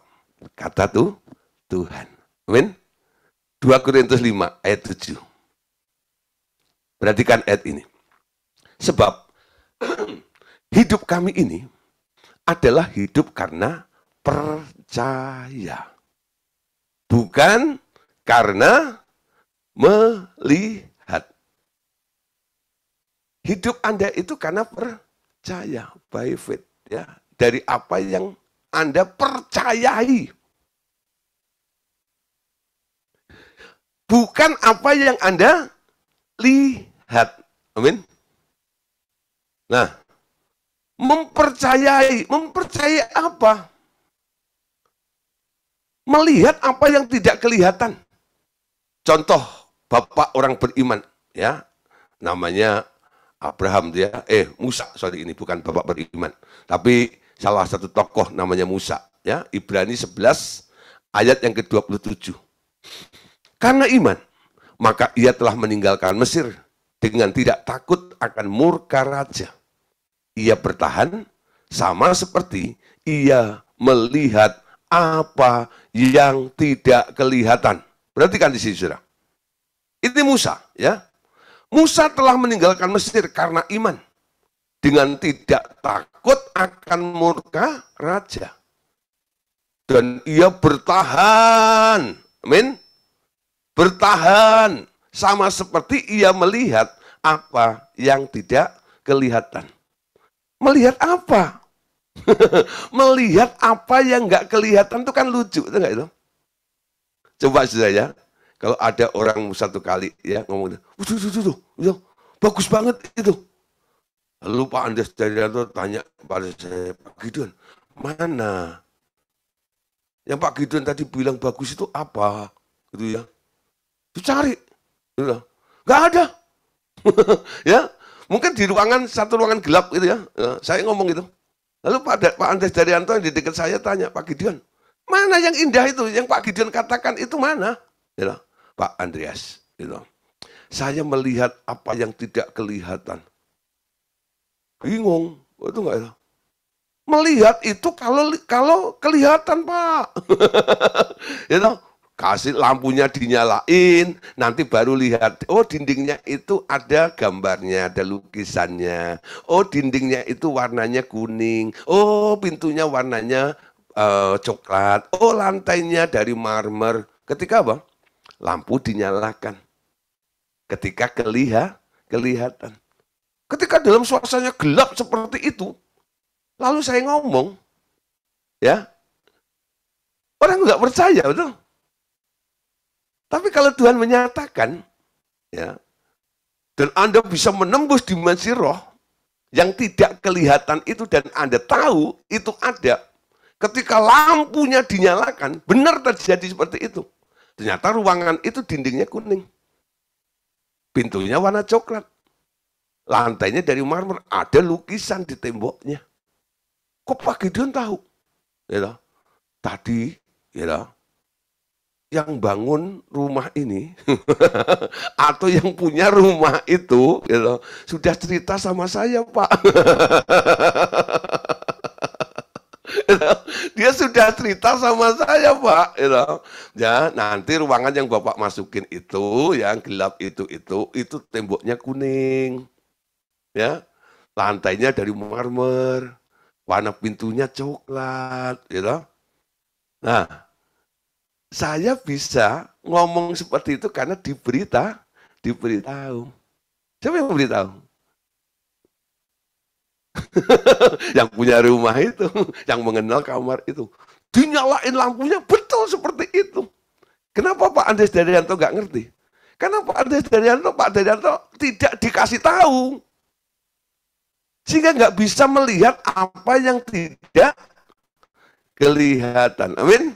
Kata Tuhan. Amin. 2 Korintus 5 ayat 7. Perhatikan ayat ini. Sebab hidup kami ini adalah hidup karena percaya. Bukan karena melihat. Hidup Anda itu karena percaya, by faith, ya, dari apa yang Anda percayai. Bukan apa yang Anda lihat. Amin. Nah, mempercayai apa? Melihat apa yang tidak kelihatan. Contoh, bapak orang beriman, ya, namanya Abraham, dia, Musa, ini bukan bapak beriman, tapi salah satu tokoh namanya Musa, ya, Ibrani 11 ayat yang ke-27. Karena iman, maka ia telah meninggalkan Mesir dengan tidak takut akan murka raja. Ia bertahan sama seperti ia melihat apa yang tidak kelihatan. Perhatikan di sini, saudara. Ini Musa, ya. Musa telah meninggalkan Mesir karena iman. Dengan tidak takut akan murka raja. Dan ia bertahan. Amin. Bertahan. Sama seperti ia melihat apa yang tidak kelihatan. Melihat apa? Melihat apa yang nggak kelihatan itu kan lucu, itu nggak itu? Coba saja ya, kalau ada orang satu kali ya ngomong, bagus banget itu. Lalu Pak Andes Daryanto tanya pada saya, Pak Gideon, mana? Yang Pak Gideon tadi bilang bagus itu apa? Gitu ya. Dicari, gitu. Nggak ada. Ya, mungkin di satu ruangan gelap gitu ya. Saya ngomong gitu. Lalu Pak Andes Daryanto yang di dekat saya tanya, Pak Gideon, mana yang indah itu? Yang Pak Gideon katakan itu mana? Gitu. Pak Andreas, gitu. Saya melihat apa yang tidak kelihatan. Bingung, itu enggak itu. Melihat itu kalau kelihatan, Pak. Gitu. Kasih lampunya dinyalain, nanti baru lihat, oh dindingnya itu ada gambarnya, ada lukisannya. Oh dindingnya itu warnanya kuning. Oh pintunya warnanya coklat. Oh lantainya dari marmer. Ketika apa? Lampu dinyalakan. Ketika kelihatan. Ketika dalam suasana gelap seperti itu, lalu saya ngomong, ya, orang nggak percaya, betul? Tapi kalau Tuhan menyatakan, ya, dan Anda bisa menembus dimensi roh yang tidak kelihatan itu dan Anda tahu itu ada. Ketika lampunya dinyalakan, benar terjadi seperti itu. Ternyata ruangan itu dindingnya kuning. Pintunya warna coklat. Lantainya dari marmer, ada lukisan di temboknya. Kok Pak Gideon tahu? Ya, tadi, ya, yang bangun rumah ini atau yang punya rumah itu gitu, sudah cerita sama saya, Pak. Dia sudah cerita sama saya, Pak. Gitu. Ya, nanti ruangan yang Bapak masukin itu, yang gelap itu temboknya kuning. Ya, lantainya dari marmer, warna pintunya coklat, gitu. Nah, saya bisa ngomong seperti itu karena diberitahu. Siapa yang memberitahu? Yang punya rumah itu, yang mengenal kamar itu. Dinyalain lampunya, betul seperti itu. Kenapa Pak Andes Daryanto nggak ngerti? Karena Pak Daryanto tidak dikasih tahu. Sehingga nggak bisa melihat apa yang tidak kelihatan. Amin.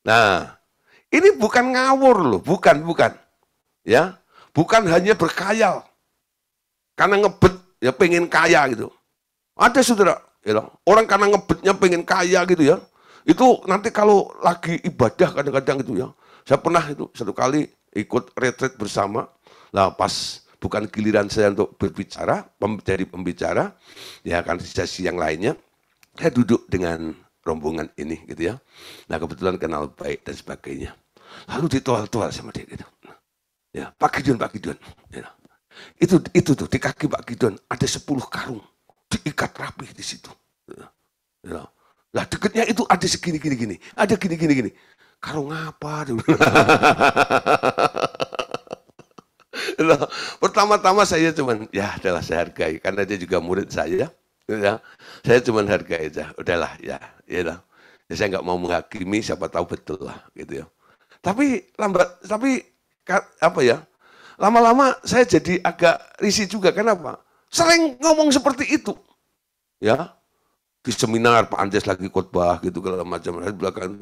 Nah, Ini bukan ngawur loh, bukan. Ya, bukan hanya berkhayal. Karena ngebet, ya pengen kaya gitu. Ada saudara, ya, orang karena ngebetnya pengen kaya gitu ya. Itu nanti kalau lagi ibadah kadang-kadang itu ya. Saya pernah itu satu kali ikut retreat bersama. Lah pas bukan giliran saya untuk berbicara, jadi pembicara, ya kan di sesi yang lainnya, saya duduk dengan rombongan ini gitu ya. Nah kebetulan kenal baik dan sebagainya. Lalu ditoal-toal sama dia gitu. Ya, Pak Gideon. Ya. Itu tuh di kaki Pak Gideon ada 10 karung diikat rapi di situ. Ya. Lah deketnya itu ada segini, ada gini. Karung apa? Nah, pertama-tama saya cuman ya adalah saya hargai karena dia juga murid saya. Ya, saya cuman hargai aja. Udahlah ya. Ya, saya nggak mau menghakimi, siapa tahu betul lah gitu ya. Tapi apa ya? Lama-lama saya jadi agak risih juga. Kenapa? Sering ngomong seperti itu. Ya, di seminar Pak Andes lagi khotbah gitu kalau macam di belakang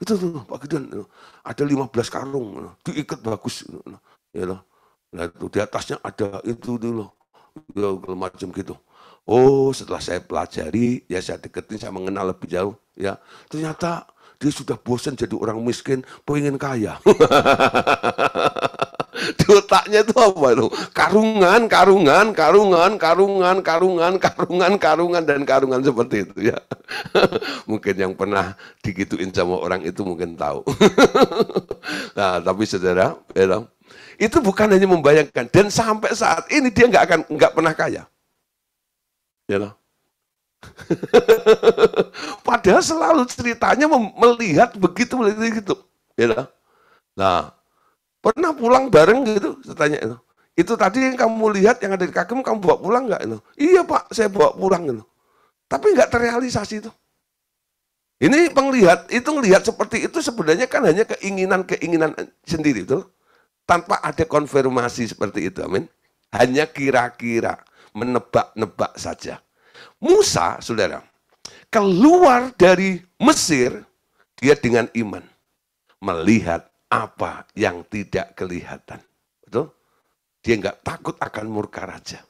itu tuh Pak Gideon ada 15 karung diikat bagus ya loh. Nah, itu di atasnya ada itu dulu ya, kalau macam gitu. Oh, setelah saya pelajari, ya saya deketin, saya mengenal lebih jauh, ya ternyata dia sudah bosan jadi orang miskin, pengen kaya. Di otaknya itu apa itu? Karungan dan karungan seperti itu ya. Mungkin yang pernah digituin sama orang itu mungkin tahu. Nah, tapi saudara, ya, itu bukan hanya membayangkan dan sampai saat ini dia nggak pernah kaya. Ya. Padahal selalu ceritanya melihat begitu. Ya. Nah, pernah pulang bareng gitu, saya tanya itu. Itu tadi yang kamu lihat yang ada di kakimu, kamu bawa pulang nggak? Iya Pak, saya bawa pulang gitu. Tapi nggak terrealisasi itu. Ini penglihat, itu ngelihat seperti itu sebenarnya kan hanya keinginan sendiri itu, tanpa ada konfirmasi seperti itu, amin. Hanya kira-kira, menebak-nebak saja. Musa, saudara, keluar dari Mesir, dia dengan iman melihat apa yang tidak kelihatan. Betul? Dia nggak takut akan murka raja.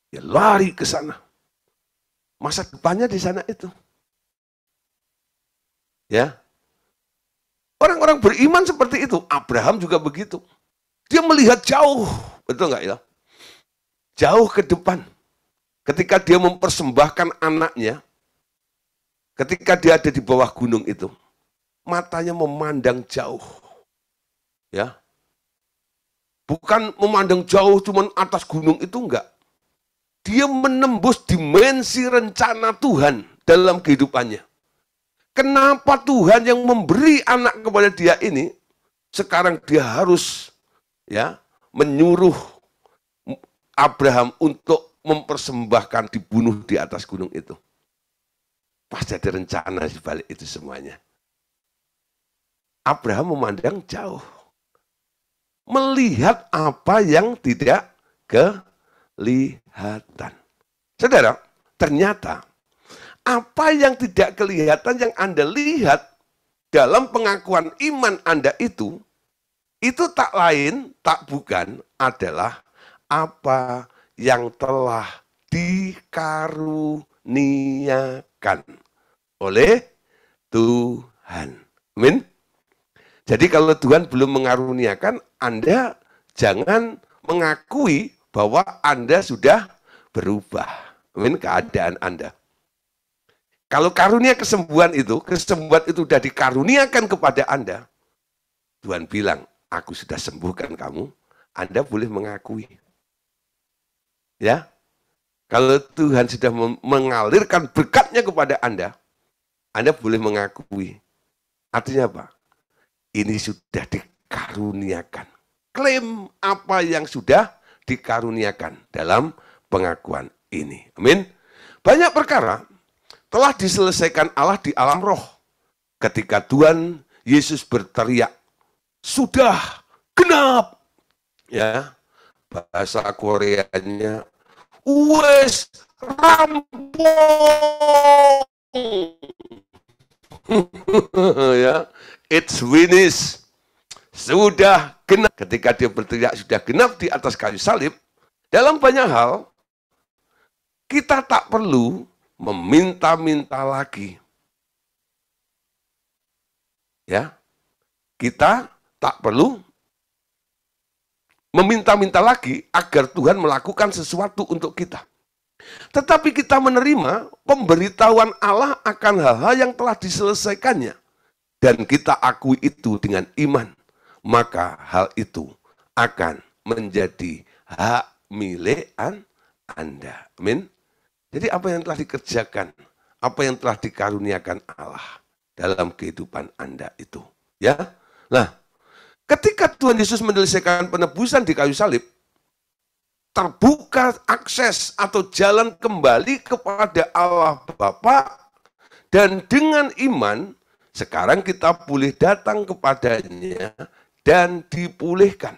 Dia lari ke sana. Masa depannya di sana itu. Ya. Orang-orang beriman seperti itu. Abraham juga begitu. Dia melihat jauh. Betul nggak ya? Jauh ke depan. Ketika dia mempersembahkan anaknya, ketika dia ada di bawah gunung itu, matanya memandang jauh. Ya. Bukan memandang jauh cuman atas gunung itu enggak. Dia menembus dimensi rencana Tuhan dalam kehidupannya. Kenapa Tuhan yang memberi anak kepada dia ini, sekarang dia harus ya menyuruh Abraham untuk mempersembahkan dibunuh di atas gunung itu. Pasti ada rencana di balik itu semuanya. Abraham memandang jauh. Melihat apa yang tidak kelihatan. Saudara, ternyata apa yang tidak kelihatan yang Anda lihat dalam pengakuan iman Anda itu tak lain, tak bukan adalah apa yang telah dikaruniakan oleh Tuhan. Amin. Jadi kalau Tuhan belum mengaruniakan, Anda jangan mengakui bahwa Anda sudah berubah. Amin, keadaan Anda. Kalau karunia kesembuhan itu sudah dikaruniakan kepada Anda, Tuhan bilang, aku sudah sembuhkan kamu, Anda boleh mengakui. Ya, kalau Tuhan sudah mengalirkan berkatnya kepada Anda boleh mengakui. Artinya apa? Ini sudah dikaruniakan. Klaim apa yang sudah dikaruniakan dalam pengakuan ini. Amin. Banyak perkara telah diselesaikan Allah di alam roh. Ketika Tuhan Yesus berteriak, sudah genap. Ya, bahasa Koreanya, wes rampung. Ya, it's finished. Sudah genap. Ketika dia berteriak sudah genap di atas kayu salib, dalam banyak hal kita tak perlu meminta-minta lagi. Ya, kita tak perlu meminta-minta lagi agar Tuhan melakukan sesuatu untuk kita. Tetapi kita menerima pemberitahuan Allah akan hal-hal yang telah diselesaikannya. Dan kita akui itu dengan iman. Maka hal itu akan menjadi hak milik Anda. Amin. Jadi apa yang telah dikerjakan, apa yang telah dikaruniakan Allah dalam kehidupan Anda itu. Ya. Nah, ketika Tuhan Yesus menyelesaikan penebusan di kayu salib, terbuka akses atau jalan kembali kepada Allah Bapa, dan dengan iman, sekarang kita boleh datang kepadanya dan dipulihkan.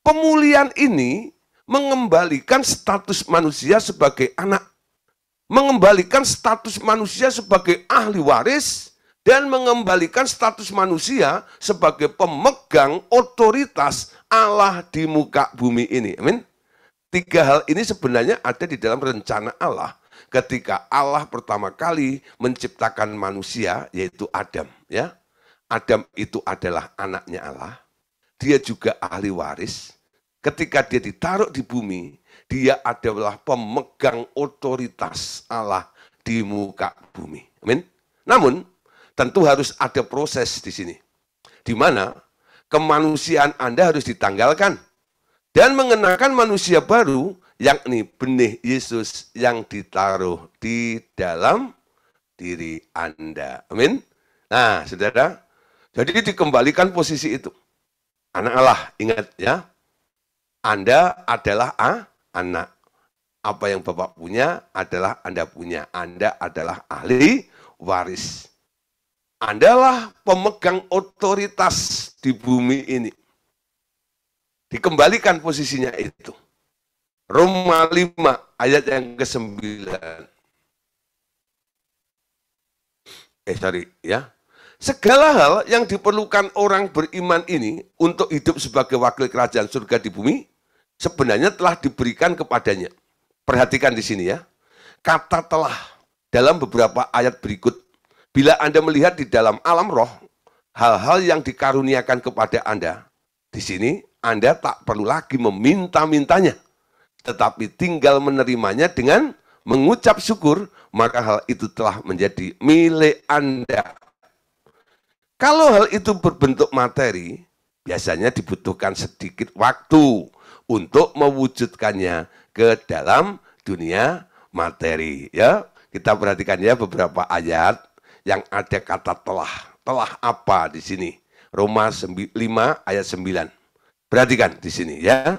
Pemulihan ini mengembalikan status manusia sebagai anak, mengembalikan status manusia sebagai ahli waris, dan mengembalikan status manusia sebagai pemegang otoritas Allah di muka bumi ini. Amin. Tiga hal ini sebenarnya ada di dalam rencana Allah ketika Allah pertama kali menciptakan manusia, yaitu Adam. Ya, Adam itu adalah anaknya Allah. Dia juga ahli waris. Ketika dia ditaruh di bumi, dia adalah pemegang otoritas Allah di muka bumi. Amin. Namun, tentu harus ada proses di sini, di mana kemanusiaan Anda harus ditanggalkan dan mengenakan manusia baru, yakni benih Yesus yang ditaruh di dalam diri Anda. Amin. Nah, saudara, jadi dikembalikan posisi itu. Anak Allah, ingat ya, Anda adalah anak. Apa yang Bapak punya adalah Anda punya. Anda adalah ahli waris. Andalah pemegang otoritas di bumi ini. Dikembalikan posisinya itu. Roma 5 ayat yang ke-9. Ya. Segala hal yang diperlukan orang beriman ini untuk hidup sebagai wakil kerajaan surga di bumi, sebenarnya telah diberikan kepadanya. Perhatikan di sini ya. Kata telah dalam beberapa ayat berikut. Bila Anda melihat di dalam alam roh, hal-hal yang dikaruniakan kepada Anda, di sini Anda tak perlu lagi meminta-mintanya, tetapi tinggal menerimanya dengan mengucap syukur, maka hal itu telah menjadi milik Anda. Kalau hal itu berbentuk materi, biasanya dibutuhkan sedikit waktu untuk mewujudkannya ke dalam dunia materi. Ya, kita perhatikan ya beberapa ayat yang ada kata telah. Telah apa di sini? Roma 5 ayat 9. Perhatikan di sini ya.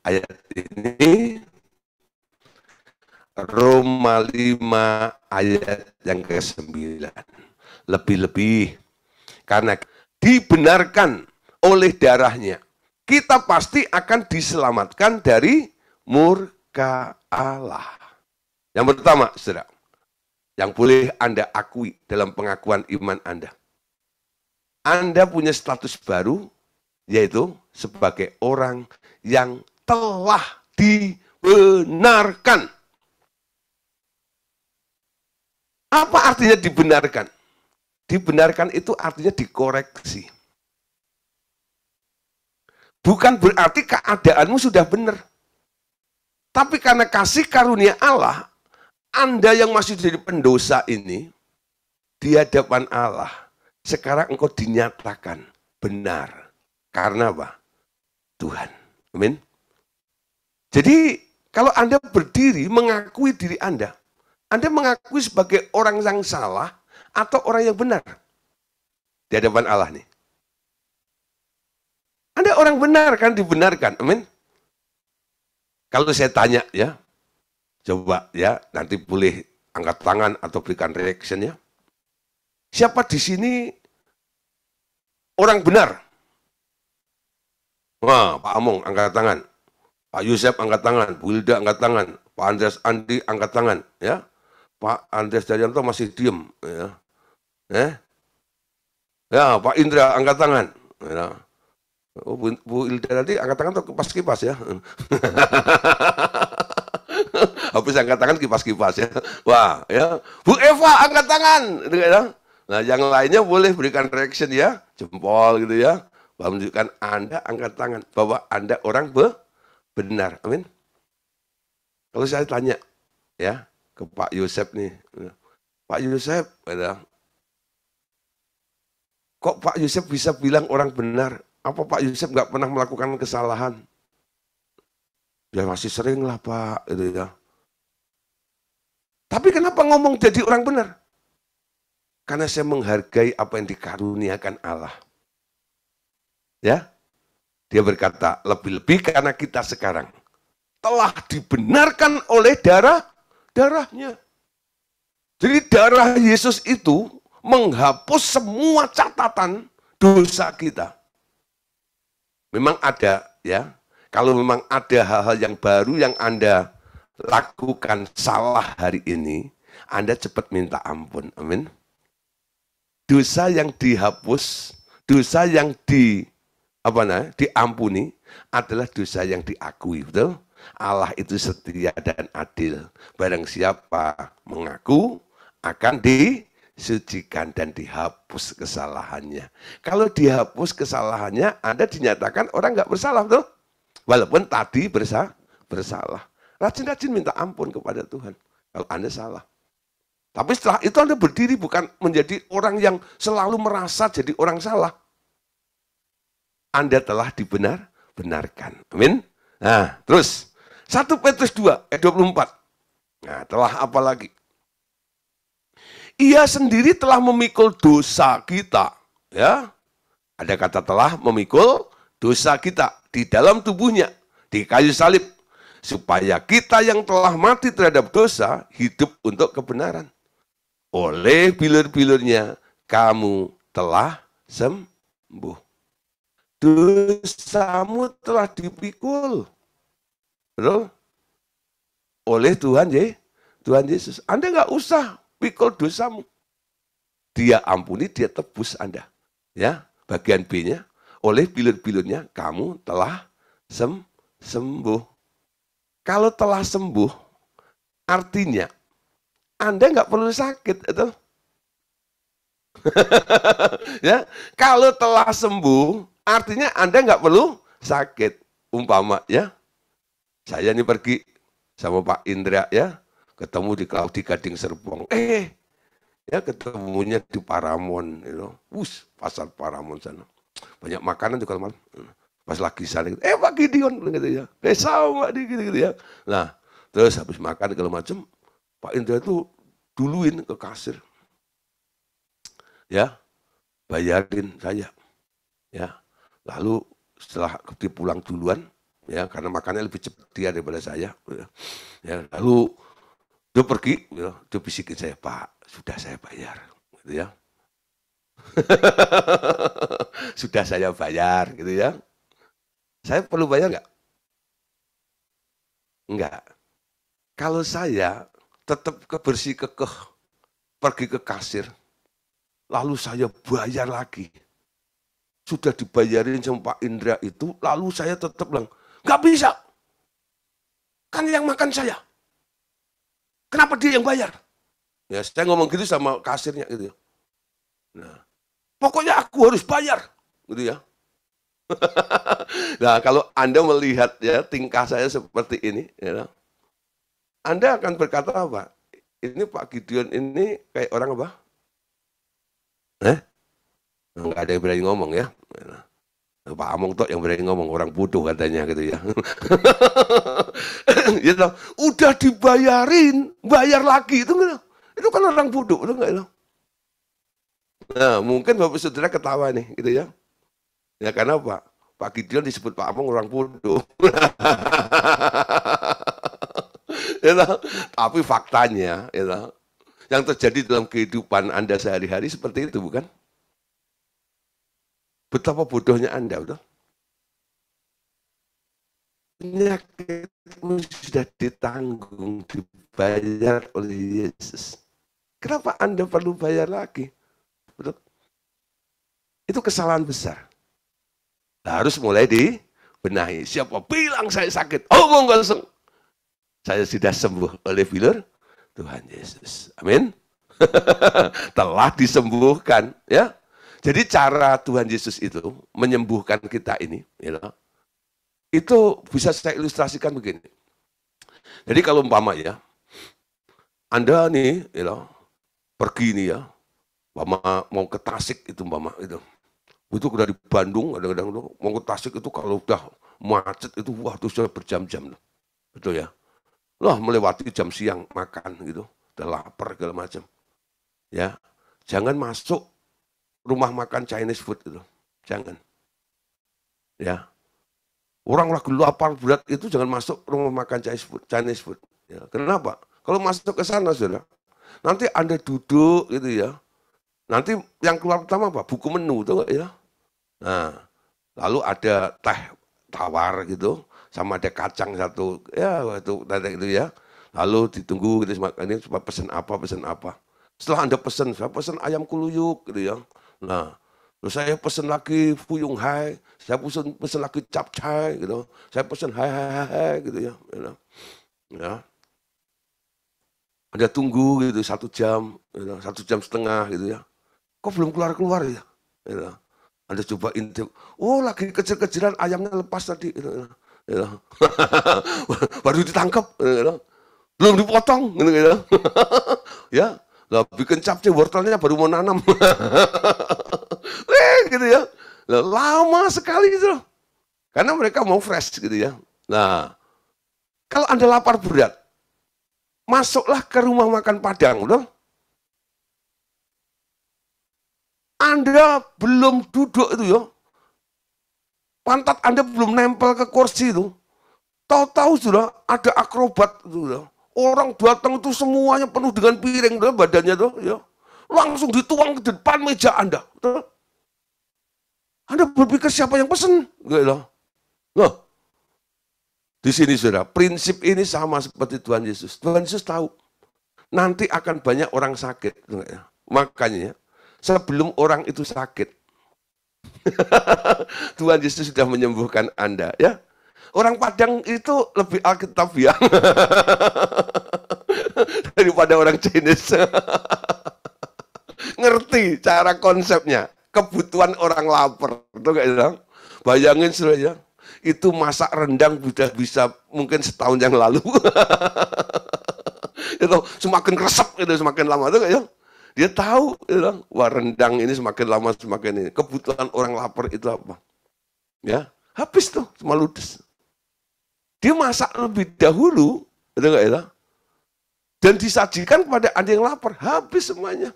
Ayat ini Roma 5 ayat yang ke-9. Lebih-lebih karena dibenarkan oleh darahnya, kita pasti akan diselamatkan dari murka Allah. Yang pertama, saudara, yang boleh Anda akui dalam pengakuan iman Anda. Anda punya status baru, yaitu sebagai orang yang telah dibenarkan. Apa artinya dibenarkan? Dibenarkan itu artinya dikoreksi. Bukan berarti keadaanmu sudah benar. Tapi karena kasih karunia Allah, Anda yang masih jadi pendosa ini, di hadapan Allah, sekarang engkau dinyatakan benar. Karena apa? Tuhan. Amin. Jadi, kalau Anda berdiri mengakui diri Anda mengakui sebagai orang yang salah atau orang yang benar di hadapan Allah nih. Anda orang benar kan, dibenarkan. Amin. Kalau saya tanya ya, coba ya, nanti boleh angkat tangan atau berikan reaction ya. Siapa di sini orang benar? Wah, Pak Among angkat tangan. Pak Yusuf angkat tangan. Bu Hilda angkat tangan. Pak Andreas Andi angkat tangan. Ya, Pak Andreas Daryanto masih diem. Ya. Eh? Ya, Pak Indra angkat tangan. Ya. Oh, Bu Ilda tadi angkat tangan atau kipas-kipas ya? Habis angkat tangan kipas-kipas ya. Wah, ya. Bu Eva angkat tangan. Nah, yang lainnya boleh berikan reaction ya, jempol gitu ya. Menunjukkan Anda angkat tangan bahwa Anda orang benar. Amin. Kalau saya tanya ya ke Pak Yosef nih, Pak Yosef, kok Pak Yosef bisa bilang orang benar? Apa Pak Yosef nggak pernah melakukan kesalahan? Ya masih sering lah Pak, gitu ya. Tapi kenapa ngomong jadi orang benar? Karena saya menghargai apa yang dikaruniakan Allah. Ya, dia berkata lebih-lebih karena kita sekarang telah dibenarkan oleh darahnya. Jadi darah Yesus itu menghapus semua catatan dosa kita. Memang ada ya, kalau memang ada hal-hal yang baru yang Anda lakukan salah hari ini, Anda cepat minta ampun. Amin. Dosa yang dihapus, dosa yang diampuni adalah dosa yang diakui, betul? Allah itu setia dan adil. Barang siapa mengaku akan disucikan dan dihapus kesalahannya. Kalau dihapus kesalahannya, Anda dinyatakan orang nggak bersalah, betul? Walaupun tadi bersalah. Rajin-rajin minta ampun kepada Tuhan kalau Anda salah. Tapi setelah itu Anda berdiri bukan menjadi orang yang selalu merasa jadi orang salah. Anda telah dibenarkan. Amin. Nah, terus 1 Petrus 2 ayat 24. Nah, telah apa lagi? Ia sendiri telah memikul dosa kita, ya. Ada kata telah memikul dosa kita di dalam tubuhnya di kayu salib supaya kita yang telah mati terhadap dosa hidup untuk kebenaran. Oleh bilur-bilurnya kamu telah sembuh. Dosamu telah dipikul. Betul? Oleh Tuhan Yesus. Anda nggak usah pikul dosamu. Dia ampuni, dia tebus Anda. Ya, bagian B-nya, oleh bilur-bilurnya kamu telah sembuh. Kalau telah sembuh, artinya Anda nggak perlu sakit, itu. Ya, kalau telah sembuh, artinya Anda nggak perlu sakit. Umpama, ya, saya ini pergi sama Pak Indra, ya, ketemu di Klaudi Gading Serpong. Ya, ketemunya di Paramon, pasar Paramon sana. Banyak makanan tuh kalau malam. Pas lagi sana, Pak Gideon, gitu ya. Sama gitu ya. Nah, terus habis makan kalau macam, Pak Indra itu duluin ke kasir. Ya, bayarin saya. Ya. Lalu setelah dia pulang duluan, ya, karena makannya lebih cepat dia daripada saya. Ya, lalu dia pergi, ya, dia bisikin saya, Pak, sudah saya bayar. Gitu ya. Sudah saya bayar, gitu ya. Saya perlu bayar nggak? Enggak. Kalau saya tetap bersih kekeh, pergi ke kasir, lalu saya bayar lagi. Sudah dibayarin sama Pak Indra itu, lalu saya tetap bilang, nggak bisa. Kan yang makan saya. Kenapa dia yang bayar? Ya, saya ngomong gitu sama kasirnya gitu ya. Nah, pokoknya aku harus bayar, gitu ya. Nah, kalau Anda melihat ya tingkah saya seperti ini, ya, Anda akan berkata apa? Ini Pak Gideon ini kayak orang apa? Nggak ada yang berani ngomong ya. Pak Among tuh yang berani ngomong, orang bodoh katanya gitu ya. Ya, udah dibayarin, bayar lagi itu kan orang bodoh, itu enggak itu. Nah, mungkin Bapak Saudara ketawa nih gitu ya. Ya karena Pak Gideon disebut Pak Among orang bodoh. Ya, tapi faktanya ya, yang terjadi dalam kehidupan Anda sehari-hari seperti itu bukan? Betapa bodohnya Anda, betul? Penyakitmu sudah ditanggung, dibayar oleh Yesus. Kenapa Anda perlu bayar lagi? Itu kesalahan besar. Harus mulai dibenahi. Siapa bilang saya sakit? Omong kosong. Saya sudah sembuh oleh filer Tuhan Yesus. Amin. Telah disembuhkan, ya. Jadi cara Tuhan Yesus itu menyembuhkan kita ini, ya, itu bisa saya ilustrasikan begini. Jadi kalau umpama ya, Anda nih, ya, pergi nih ya, umpama mau ke Tasik itu umpama itu dari Bandung kadang-kadang mau ke Tasik itu kalau udah macet itu wah itu sudah berjam-jam, betul ya. Lah melewati jam siang makan gitu, udah lapar segala macam. Ya, jangan masuk rumah makan Chinese food itu, jangan. Ya, orang lagi lapar berat itu jangan masuk rumah makan Chinese food. Ya, kenapa? Kalau masuk ke sana saudara, nanti Anda duduk gitu ya. Nanti yang keluar pertama apa? Buku menu tuh ya. Nah, lalu ada teh tawar gitu, sama ada kacang satu, ya itu itu ya. Lalu ditunggu gitu, ini pesen apa. Setelah Anda pesen, saya pesen ayam kuluyuk gitu ya. Nah, terus saya pesen lagi fuyung hai, saya pesen lagi capcay gitu. Saya pesen hai gitu ya. Ya. Anda tunggu gitu 1 jam, gitu, 1,5 jam gitu ya. Kok belum keluar ya? Gitu. Anda coba intip, oh lagi kecil-kecilan ayamnya lepas tadi. Gitu. Baru ditangkap, gitu. Belum dipotong. Gitu. Ya. Lah bikin capcay wortelnya baru mau nanam. Gitu ya. Lah, lama sekali gitu. Karena mereka mau fresh gitu ya. Nah, kalau Anda lapar berat, masuklah ke rumah makan Padang, loh. Anda belum duduk itu ya. Pantat Anda belum nempel ke kursi itu. Tahu-tahu sudah ada akrobat itu ya. Orang datang itu semuanya penuh dengan piring dalam badannya tuh, ya. Langsung dituang ke depan meja Anda. Tuh. Anda berpikir siapa yang pesen? Gitu. Loh. Di sini saudara, prinsip ini sama seperti Tuhan Yesus. Tuhan Yesus tahu nanti akan banyak orang sakit. Makanya sebelum orang itu sakit, Tuhan Yesus sudah menyembuhkan Anda, ya. Orang Padang itu lebih alkitabiah daripada orang Chinese. Ngerti cara konsepnya, kebutuhan orang lapar. Betul nggak ya? Bayangin saudara, itu masak rendang sudah bisa mungkin setahun yang lalu. Itu semakin resep itu semakin lama, tuh ya. Dia tahu, gitu, wah rendang ini semakin lama semakin ini. Kebutuhan orang lapar itu apa? Ya, habis tuh, semua ludes. Dia masak lebih dahulu, gitu nggak ya? Dan disajikan kepada Anda yang lapar, habis semuanya.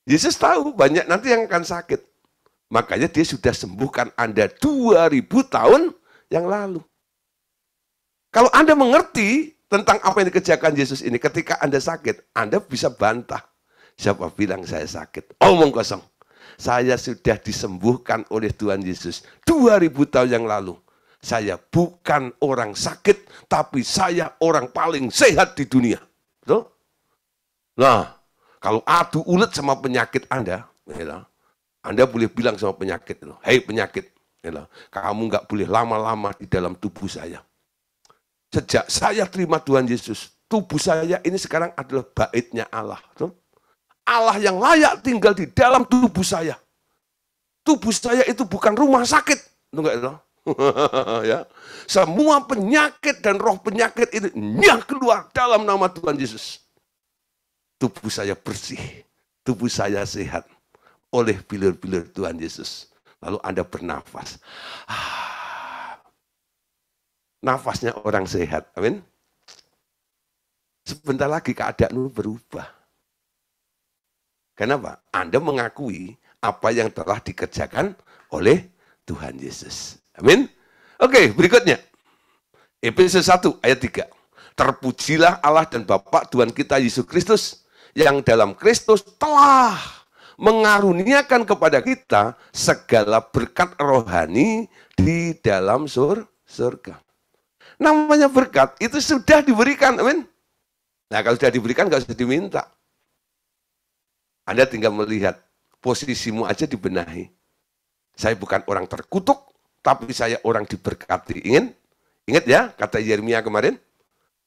Yesus tahu banyak nanti yang akan sakit. Makanya dia sudah sembuhkan Anda 2000 tahun yang lalu. Kalau Anda mengerti tentang apa yang dikerjakan Yesus ini, ketika Anda sakit, Anda bisa bantah. Siapa bilang saya sakit? Omong kosong. Saya sudah disembuhkan oleh Tuhan Yesus 2000 tahun yang lalu. Saya bukan orang sakit, tapi saya orang paling sehat di dunia. Betul? Nah, kalau adu ulet sama penyakit Anda, Anda boleh bilang sama penyakit, hei penyakit, kamu nggak boleh lama-lama di dalam tubuh saya. Sejak saya terima Tuhan Yesus, tubuh saya ini sekarang adalah baitnya Allah. Betul? Allah yang layak tinggal di dalam tubuh saya. Tubuh saya itu bukan rumah sakit. Enggak, ya. Semua penyakit dan roh penyakit itu nyah keluar dalam nama Tuhan Yesus. Tubuh saya bersih, tubuh saya sehat oleh bilir-bilir Tuhan Yesus. Lalu Anda bernafas. Nafasnya orang sehat, amin. Sebentar lagi keadaanmu berubah. Kenapa? Anda mengakui apa yang telah dikerjakan oleh Tuhan Yesus. Amin. Oke, berikutnya. Efesus 1 ayat 3. Terpujilah Allah dan Bapa Tuhan kita Yesus Kristus, yang dalam Kristus telah mengaruniakan kepada kita segala berkat rohani di dalam surga. Namanya berkat itu sudah diberikan, amin. Nah, kalau sudah diberikan nggak usah diminta. Anda tinggal melihat posisimu aja dibenahi. Saya bukan orang terkutuk, tapi saya orang diberkati. Ingat ya, kata Yeremia kemarin.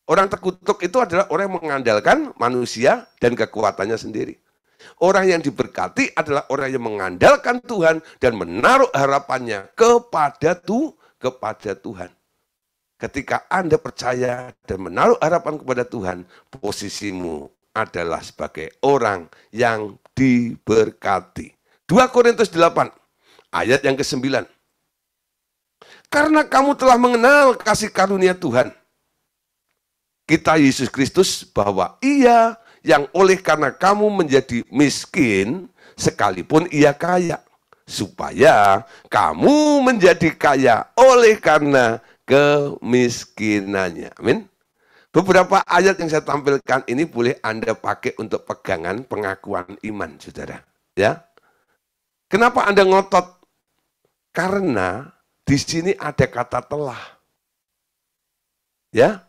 Orang terkutuk itu adalah orang yang mengandalkan manusia dan kekuatannya sendiri. Orang yang diberkati adalah orang yang mengandalkan Tuhan dan menaruh harapannya kepada Tuhan. Ketika Anda percaya dan menaruh harapan kepada Tuhan, posisimu adalah sebagai orang yang diberkati. 2 Korintus 8, ayat yang ke-9. Karena kamu telah mengenal kasih karunia Tuhan, kita Yesus Kristus, bahwa Ia yang oleh karena kamu menjadi miskin, sekalipun Ia kaya, supaya kamu menjadi kaya oleh karena kemiskinannya. Amin. Beberapa ayat yang saya tampilkan ini boleh Anda pakai untuk pegangan pengakuan iman, saudara. Ya, kenapa Anda ngotot? Karena di sini ada kata telah. Ya,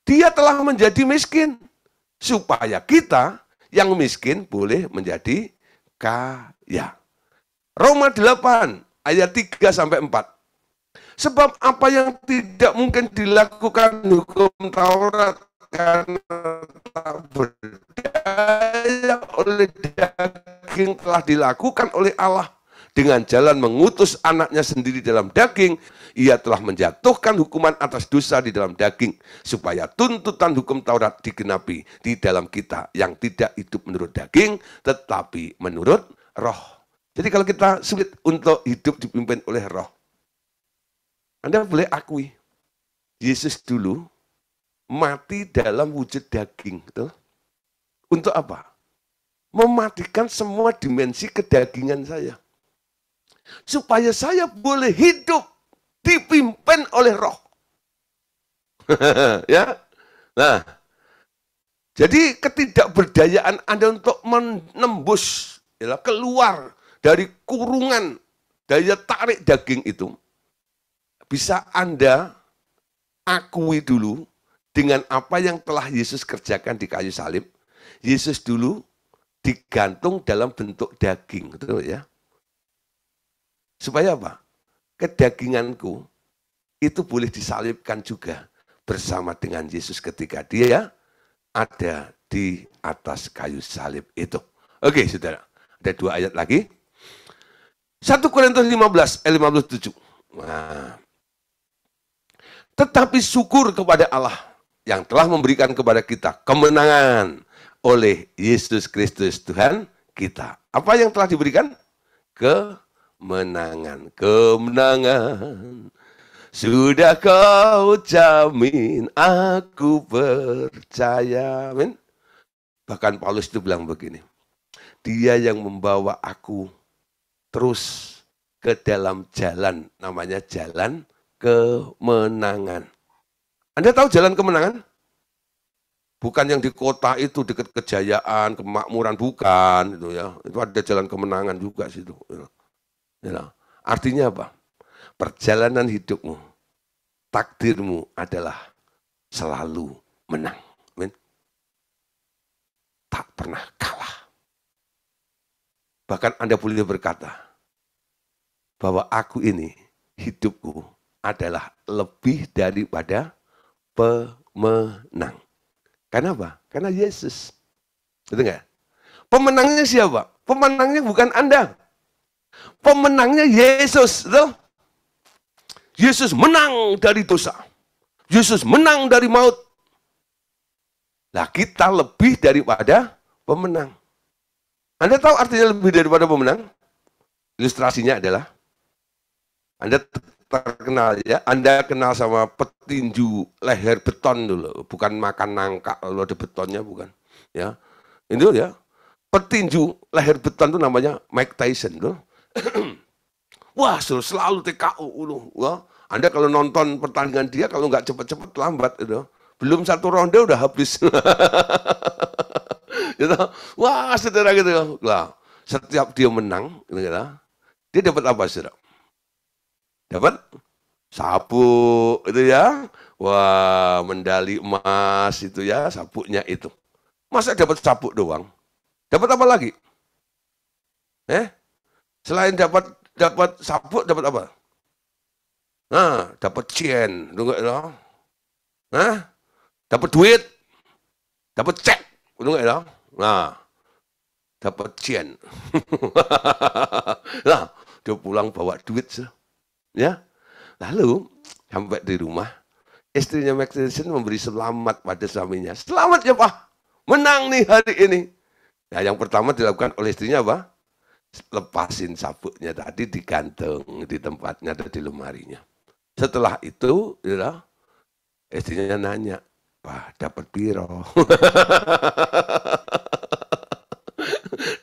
dia telah menjadi miskin supaya kita yang miskin boleh menjadi kaya. Roma 8 ayat 3 sampai 4. Sebab apa yang tidak mungkin dilakukan hukum Taurat karena tak berdaya oleh daging telah dilakukan oleh Allah. Dengan jalan mengutus anaknya sendiri dalam daging, Ia telah menjatuhkan hukuman atas dosa di dalam daging, supaya tuntutan hukum Taurat digenapi di dalam kita yang tidak hidup menurut daging, tetapi menurut roh. Jadi kalau kita sulit untuk hidup dipimpin oleh roh, Anda boleh akui, Yesus dulu mati dalam wujud daging. Betul? Untuk apa? Mematikan semua dimensi kedagingan saya. Supaya saya boleh hidup dipimpin oleh roh. Ya. Nah, jadi ketidakberdayaan Anda untuk menembus ya, keluar dari kurungan daya tarik daging itu bisa Anda akui dulu dengan apa yang telah Yesus kerjakan di kayu salib. Yesus dulu digantung dalam bentuk daging, betul ya? Supaya apa? Kedaginganku itu boleh disalibkan juga bersama dengan Yesus ketika dia ada di atas kayu salib itu. Oke, saudara. Ada 2 ayat lagi. 1 Korintus 15, 57. Nah. Tetapi syukur kepada Allah yang telah memberikan kepada kita kemenangan oleh Yesus Kristus Tuhan kita. Apa yang telah diberikan? Kemenangan. Sudah kau jamin, aku percaya. Amin. Bahkan Paulus itu bilang begini, Dia yang membawa aku terus ke dalam jalan, namanya jalan kemenangan. Anda tahu jalan kemenangan? Bukan yang di kota itu dekat kejayaan, kemakmuran, bukan itu ya. Itu ada jalan kemenangan juga situ. Ya. Artinya apa? Perjalanan hidupmu, takdirmu adalah selalu menang. Amin. Tak pernah kalah. Bahkan Anda boleh berkata bahwa aku ini, hidupku adalah lebih daripada pemenang. Kenapa? Karena Yesus. Betul nggak? Pemenangnya siapa? Pemenangnya bukan Anda. Pemenangnya Yesus. Betul? Yesus menang dari dosa. Yesus menang dari maut. Nah, kita lebih daripada pemenang. Anda tahu artinya lebih daripada pemenang? Ilustrasinya adalah Anda terkenal ya, Anda kenal sama petinju leher beton dulu, bukan makan nangka lalu ada betonnya, bukan. Ya, itu ya, petinju leher beton itu namanya Mike Tyson tuh. Wah, selalu TKO dulu. Wah, Anda kalau nonton pertandingan dia, kalau nggak cepet-cepet lambat itu, belum 1 ronde udah habis. Gitu. Wah, saudara gitu. Lah, setiap dia menang, gitu, dia dapat apa, saudara? Dapat sabuk itu ya. Wah, medali emas itu ya, sabuknya itu. Masa dapat sabuk doang? Dapat apa lagi? Selain dapat sabuk, dapat apa? Nah, dapat cien, dapat duit, dapat cek, nah, dapat cien. Nah, dia pulang bawa duit, ya. Lalu sampai di rumah, istrinya Max Tyson memberi selamat pada suaminya. Selamat ya Pak, menang nih hari ini. Nah, yang pertama dilakukan oleh istrinya apa? Lepasin sabuknya tadi, digantung di tempatnya, ada di lemarinya. Setelah itu, ya, istrinya nanya, Pak, dapat piro?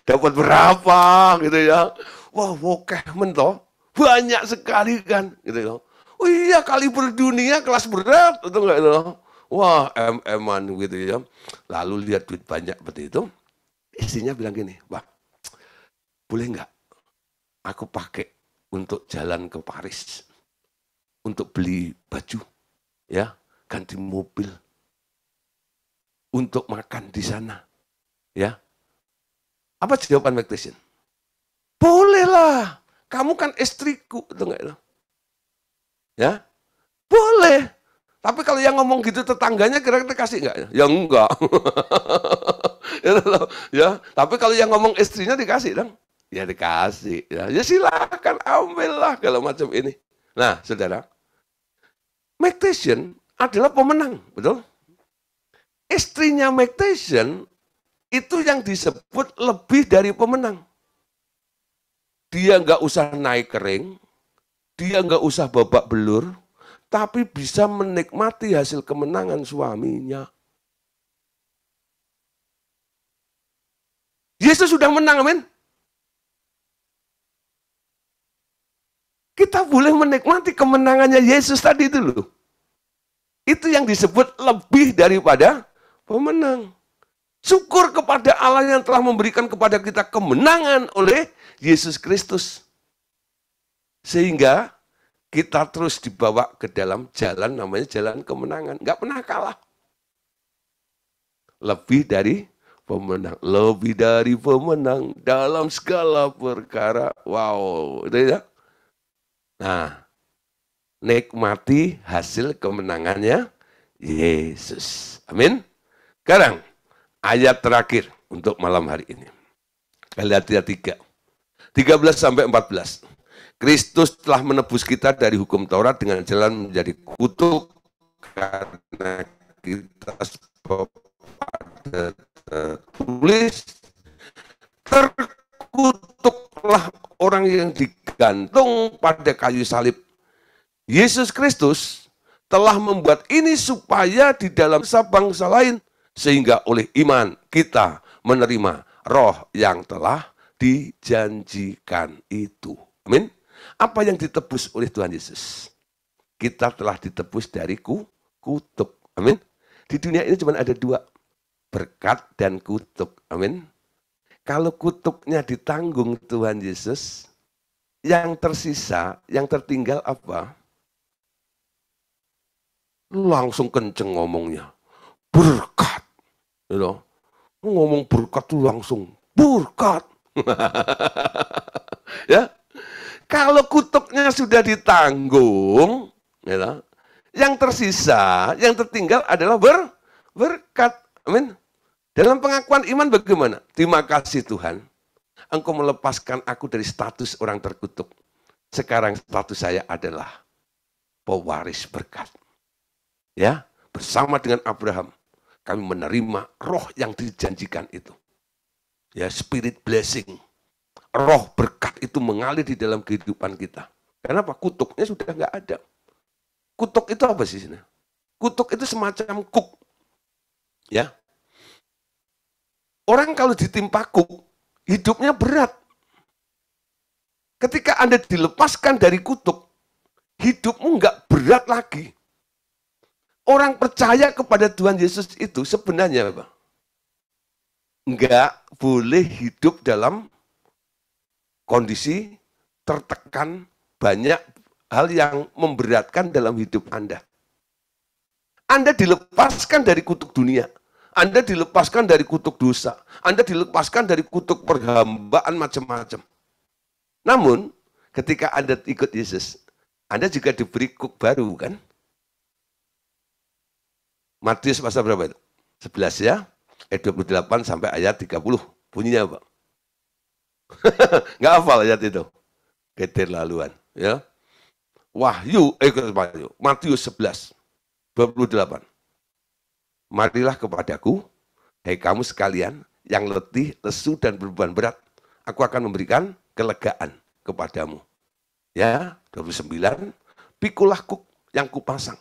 Dapat berapa gitu ya? Wah, wokeh mentoh, banyak sekali kan gitu ya. Oh iya, kali berdunia kelas berat itu enggak itu. Wah, eman gitu ya. Lalu lihat duit banyak seperti itu, istrinya bilang gini, Pak, boleh nggak aku pakai untuk jalan ke Paris, untuk beli baju, ya, ganti mobil, untuk makan di sana, ya. Apa jawaban Mac Tyson? Bolehlah, kamu kan istriku, itu enggak itu? Ya, boleh. Tapi kalau yang ngomong gitu tetangganya kira-kira kasih enggak? Ya enggak. Ya, tapi kalau yang ngomong istrinya dikasih dong. Ya dikasih. Ya silakan ambillah kalau macam ini. Nah, saudara, Mac Tyson adalah pemenang, betul? Istrinya Mac Tyson itu yang disebut lebih dari pemenang. Dia nggak usah naik kering, dia nggak usah babak belur, tapi bisa menikmati hasil kemenangan suaminya. Yesus sudah menang, amin. Kita boleh menikmati kemenangannya Yesus tadi itu loh. Itu yang disebut lebih daripada pemenang. Syukur kepada Allah yang telah memberikan kepada kita kemenangan oleh Yesus Kristus. Sehingga kita terus dibawa ke dalam jalan namanya jalan kemenangan. Nggak pernah kalah. Lebih dari pemenang. Lebih dari pemenang dalam segala perkara. Wow. Itu ya. Nah, nikmati hasil kemenangannya Yesus. Amin. Sekarang, ayat terakhir untuk malam hari ini. Galatia 3. 13 sampai 14. Kristus telah menebus kita dari hukum Taurat dengan jalan menjadi kutuk karena kita pada tertulis, terkutuklah orang yang digantung pada kayu salib. Yesus Kristus telah membuat ini supaya di dalam bangsa lain, sehingga oleh iman kita menerima roh yang telah dijanjikan itu. Amin. Apa yang ditebus oleh Tuhan Yesus? Kita telah ditebus dari kutuk. Amin. Di dunia ini cuma ada dua, berkat dan kutuk. Amin. Kalau kutuknya ditanggung Tuhan Yesus, yang tersisa, yang tertinggal apa? Langsung kenceng ngomongnya. Berkat. Ngomong berkat tuh langsung berkat. Ya. Kalau kutuknya sudah ditanggung, yang tersisa, yang tertinggal adalah berkat. Amin. Dalam pengakuan iman bagaimana? Terima kasih Tuhan, Engkau melepaskan aku dari status orang terkutuk. Sekarang status saya adalah pewaris berkat. Ya, bersama dengan Abraham, kami menerima roh yang dijanjikan itu. Ya, spirit blessing. Roh berkat itu mengalir di dalam kehidupan kita. Kenapa? Kutuknya sudah nggak ada. Kutuk itu apa sih? Kutuk itu semacam kuk. Ya. Orang kalau ditimpa kuk, hidupnya berat. Ketika Anda dilepaskan dari kutuk, hidupmu nggak berat lagi. Orang percaya kepada Tuhan Yesus itu sebenarnya apa? Nggak boleh hidup dalam kondisi tertekan, banyak hal yang memberatkan dalam hidup Anda. Anda dilepaskan dari kutuk dunia. Anda dilepaskan dari kutuk dosa. Anda dilepaskan dari kutuk perhambaan macam-macam. Namun, ketika Anda ikut Yesus, Anda juga diberi kuk baru, kan? Matius pasal berapa itu? 11 ya. Ayat 28 sampai ayat 30. Bunyinya apa? Nggak hafal ayat itu. Keterlaluan. Ya. Matius 11, 28. Marilah kepadaku, hai kamu sekalian yang letih, lesu, dan beban berat. Aku akan memberikan kelegaan kepadamu. Ya, 29. Pikulah kuk yang kupasang,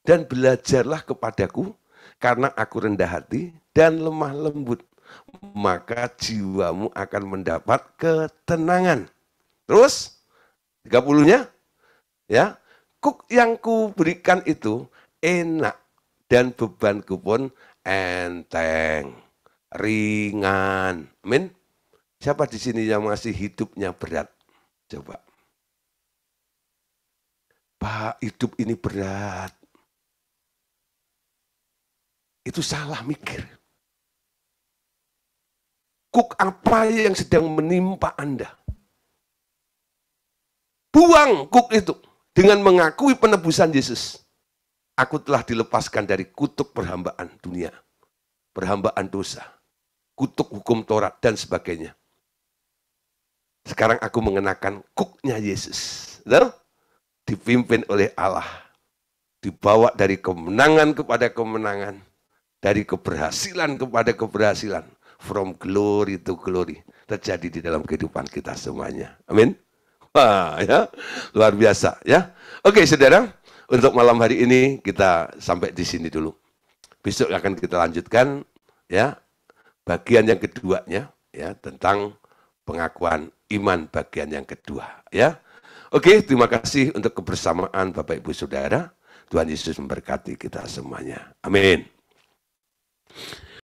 dan belajarlah kepadaku, karena aku rendah hati dan lemah lembut. Maka jiwamu akan mendapat ketenangan. Terus, 30-nya, ya, kuk yang kuberikan itu enak, dan bebanku pun enteng, ringan. Amin. Siapa di sini yang masih hidupnya berat? Coba. Pak, hidup ini berat. Itu salah mikir. Kuk apa yang sedang menimpa Anda? Buang kuk itu dengan mengakui penebusan Yesus. Aku telah dilepaskan dari kutuk perhambaan dunia, perhambaan dosa, kutuk hukum Taurat, dan sebagainya. Sekarang aku mengenakan kuknya Yesus. Dipimpin oleh Allah. Dibawa dari kemenangan kepada kemenangan. Dari keberhasilan kepada keberhasilan. From glory to glory. Terjadi di dalam kehidupan kita semuanya. Amin. Wah, ya, luar biasa ya. Oke, saudara. Untuk malam hari ini kita sampai di sini dulu. Besok akan kita lanjutkan ya bagian yang keduanya ya tentang pengakuan iman bagian yang kedua ya. Oke, terima kasih untuk kebersamaan Bapak Ibu Saudara. Tuhan Yesus memberkati kita semuanya. Amin.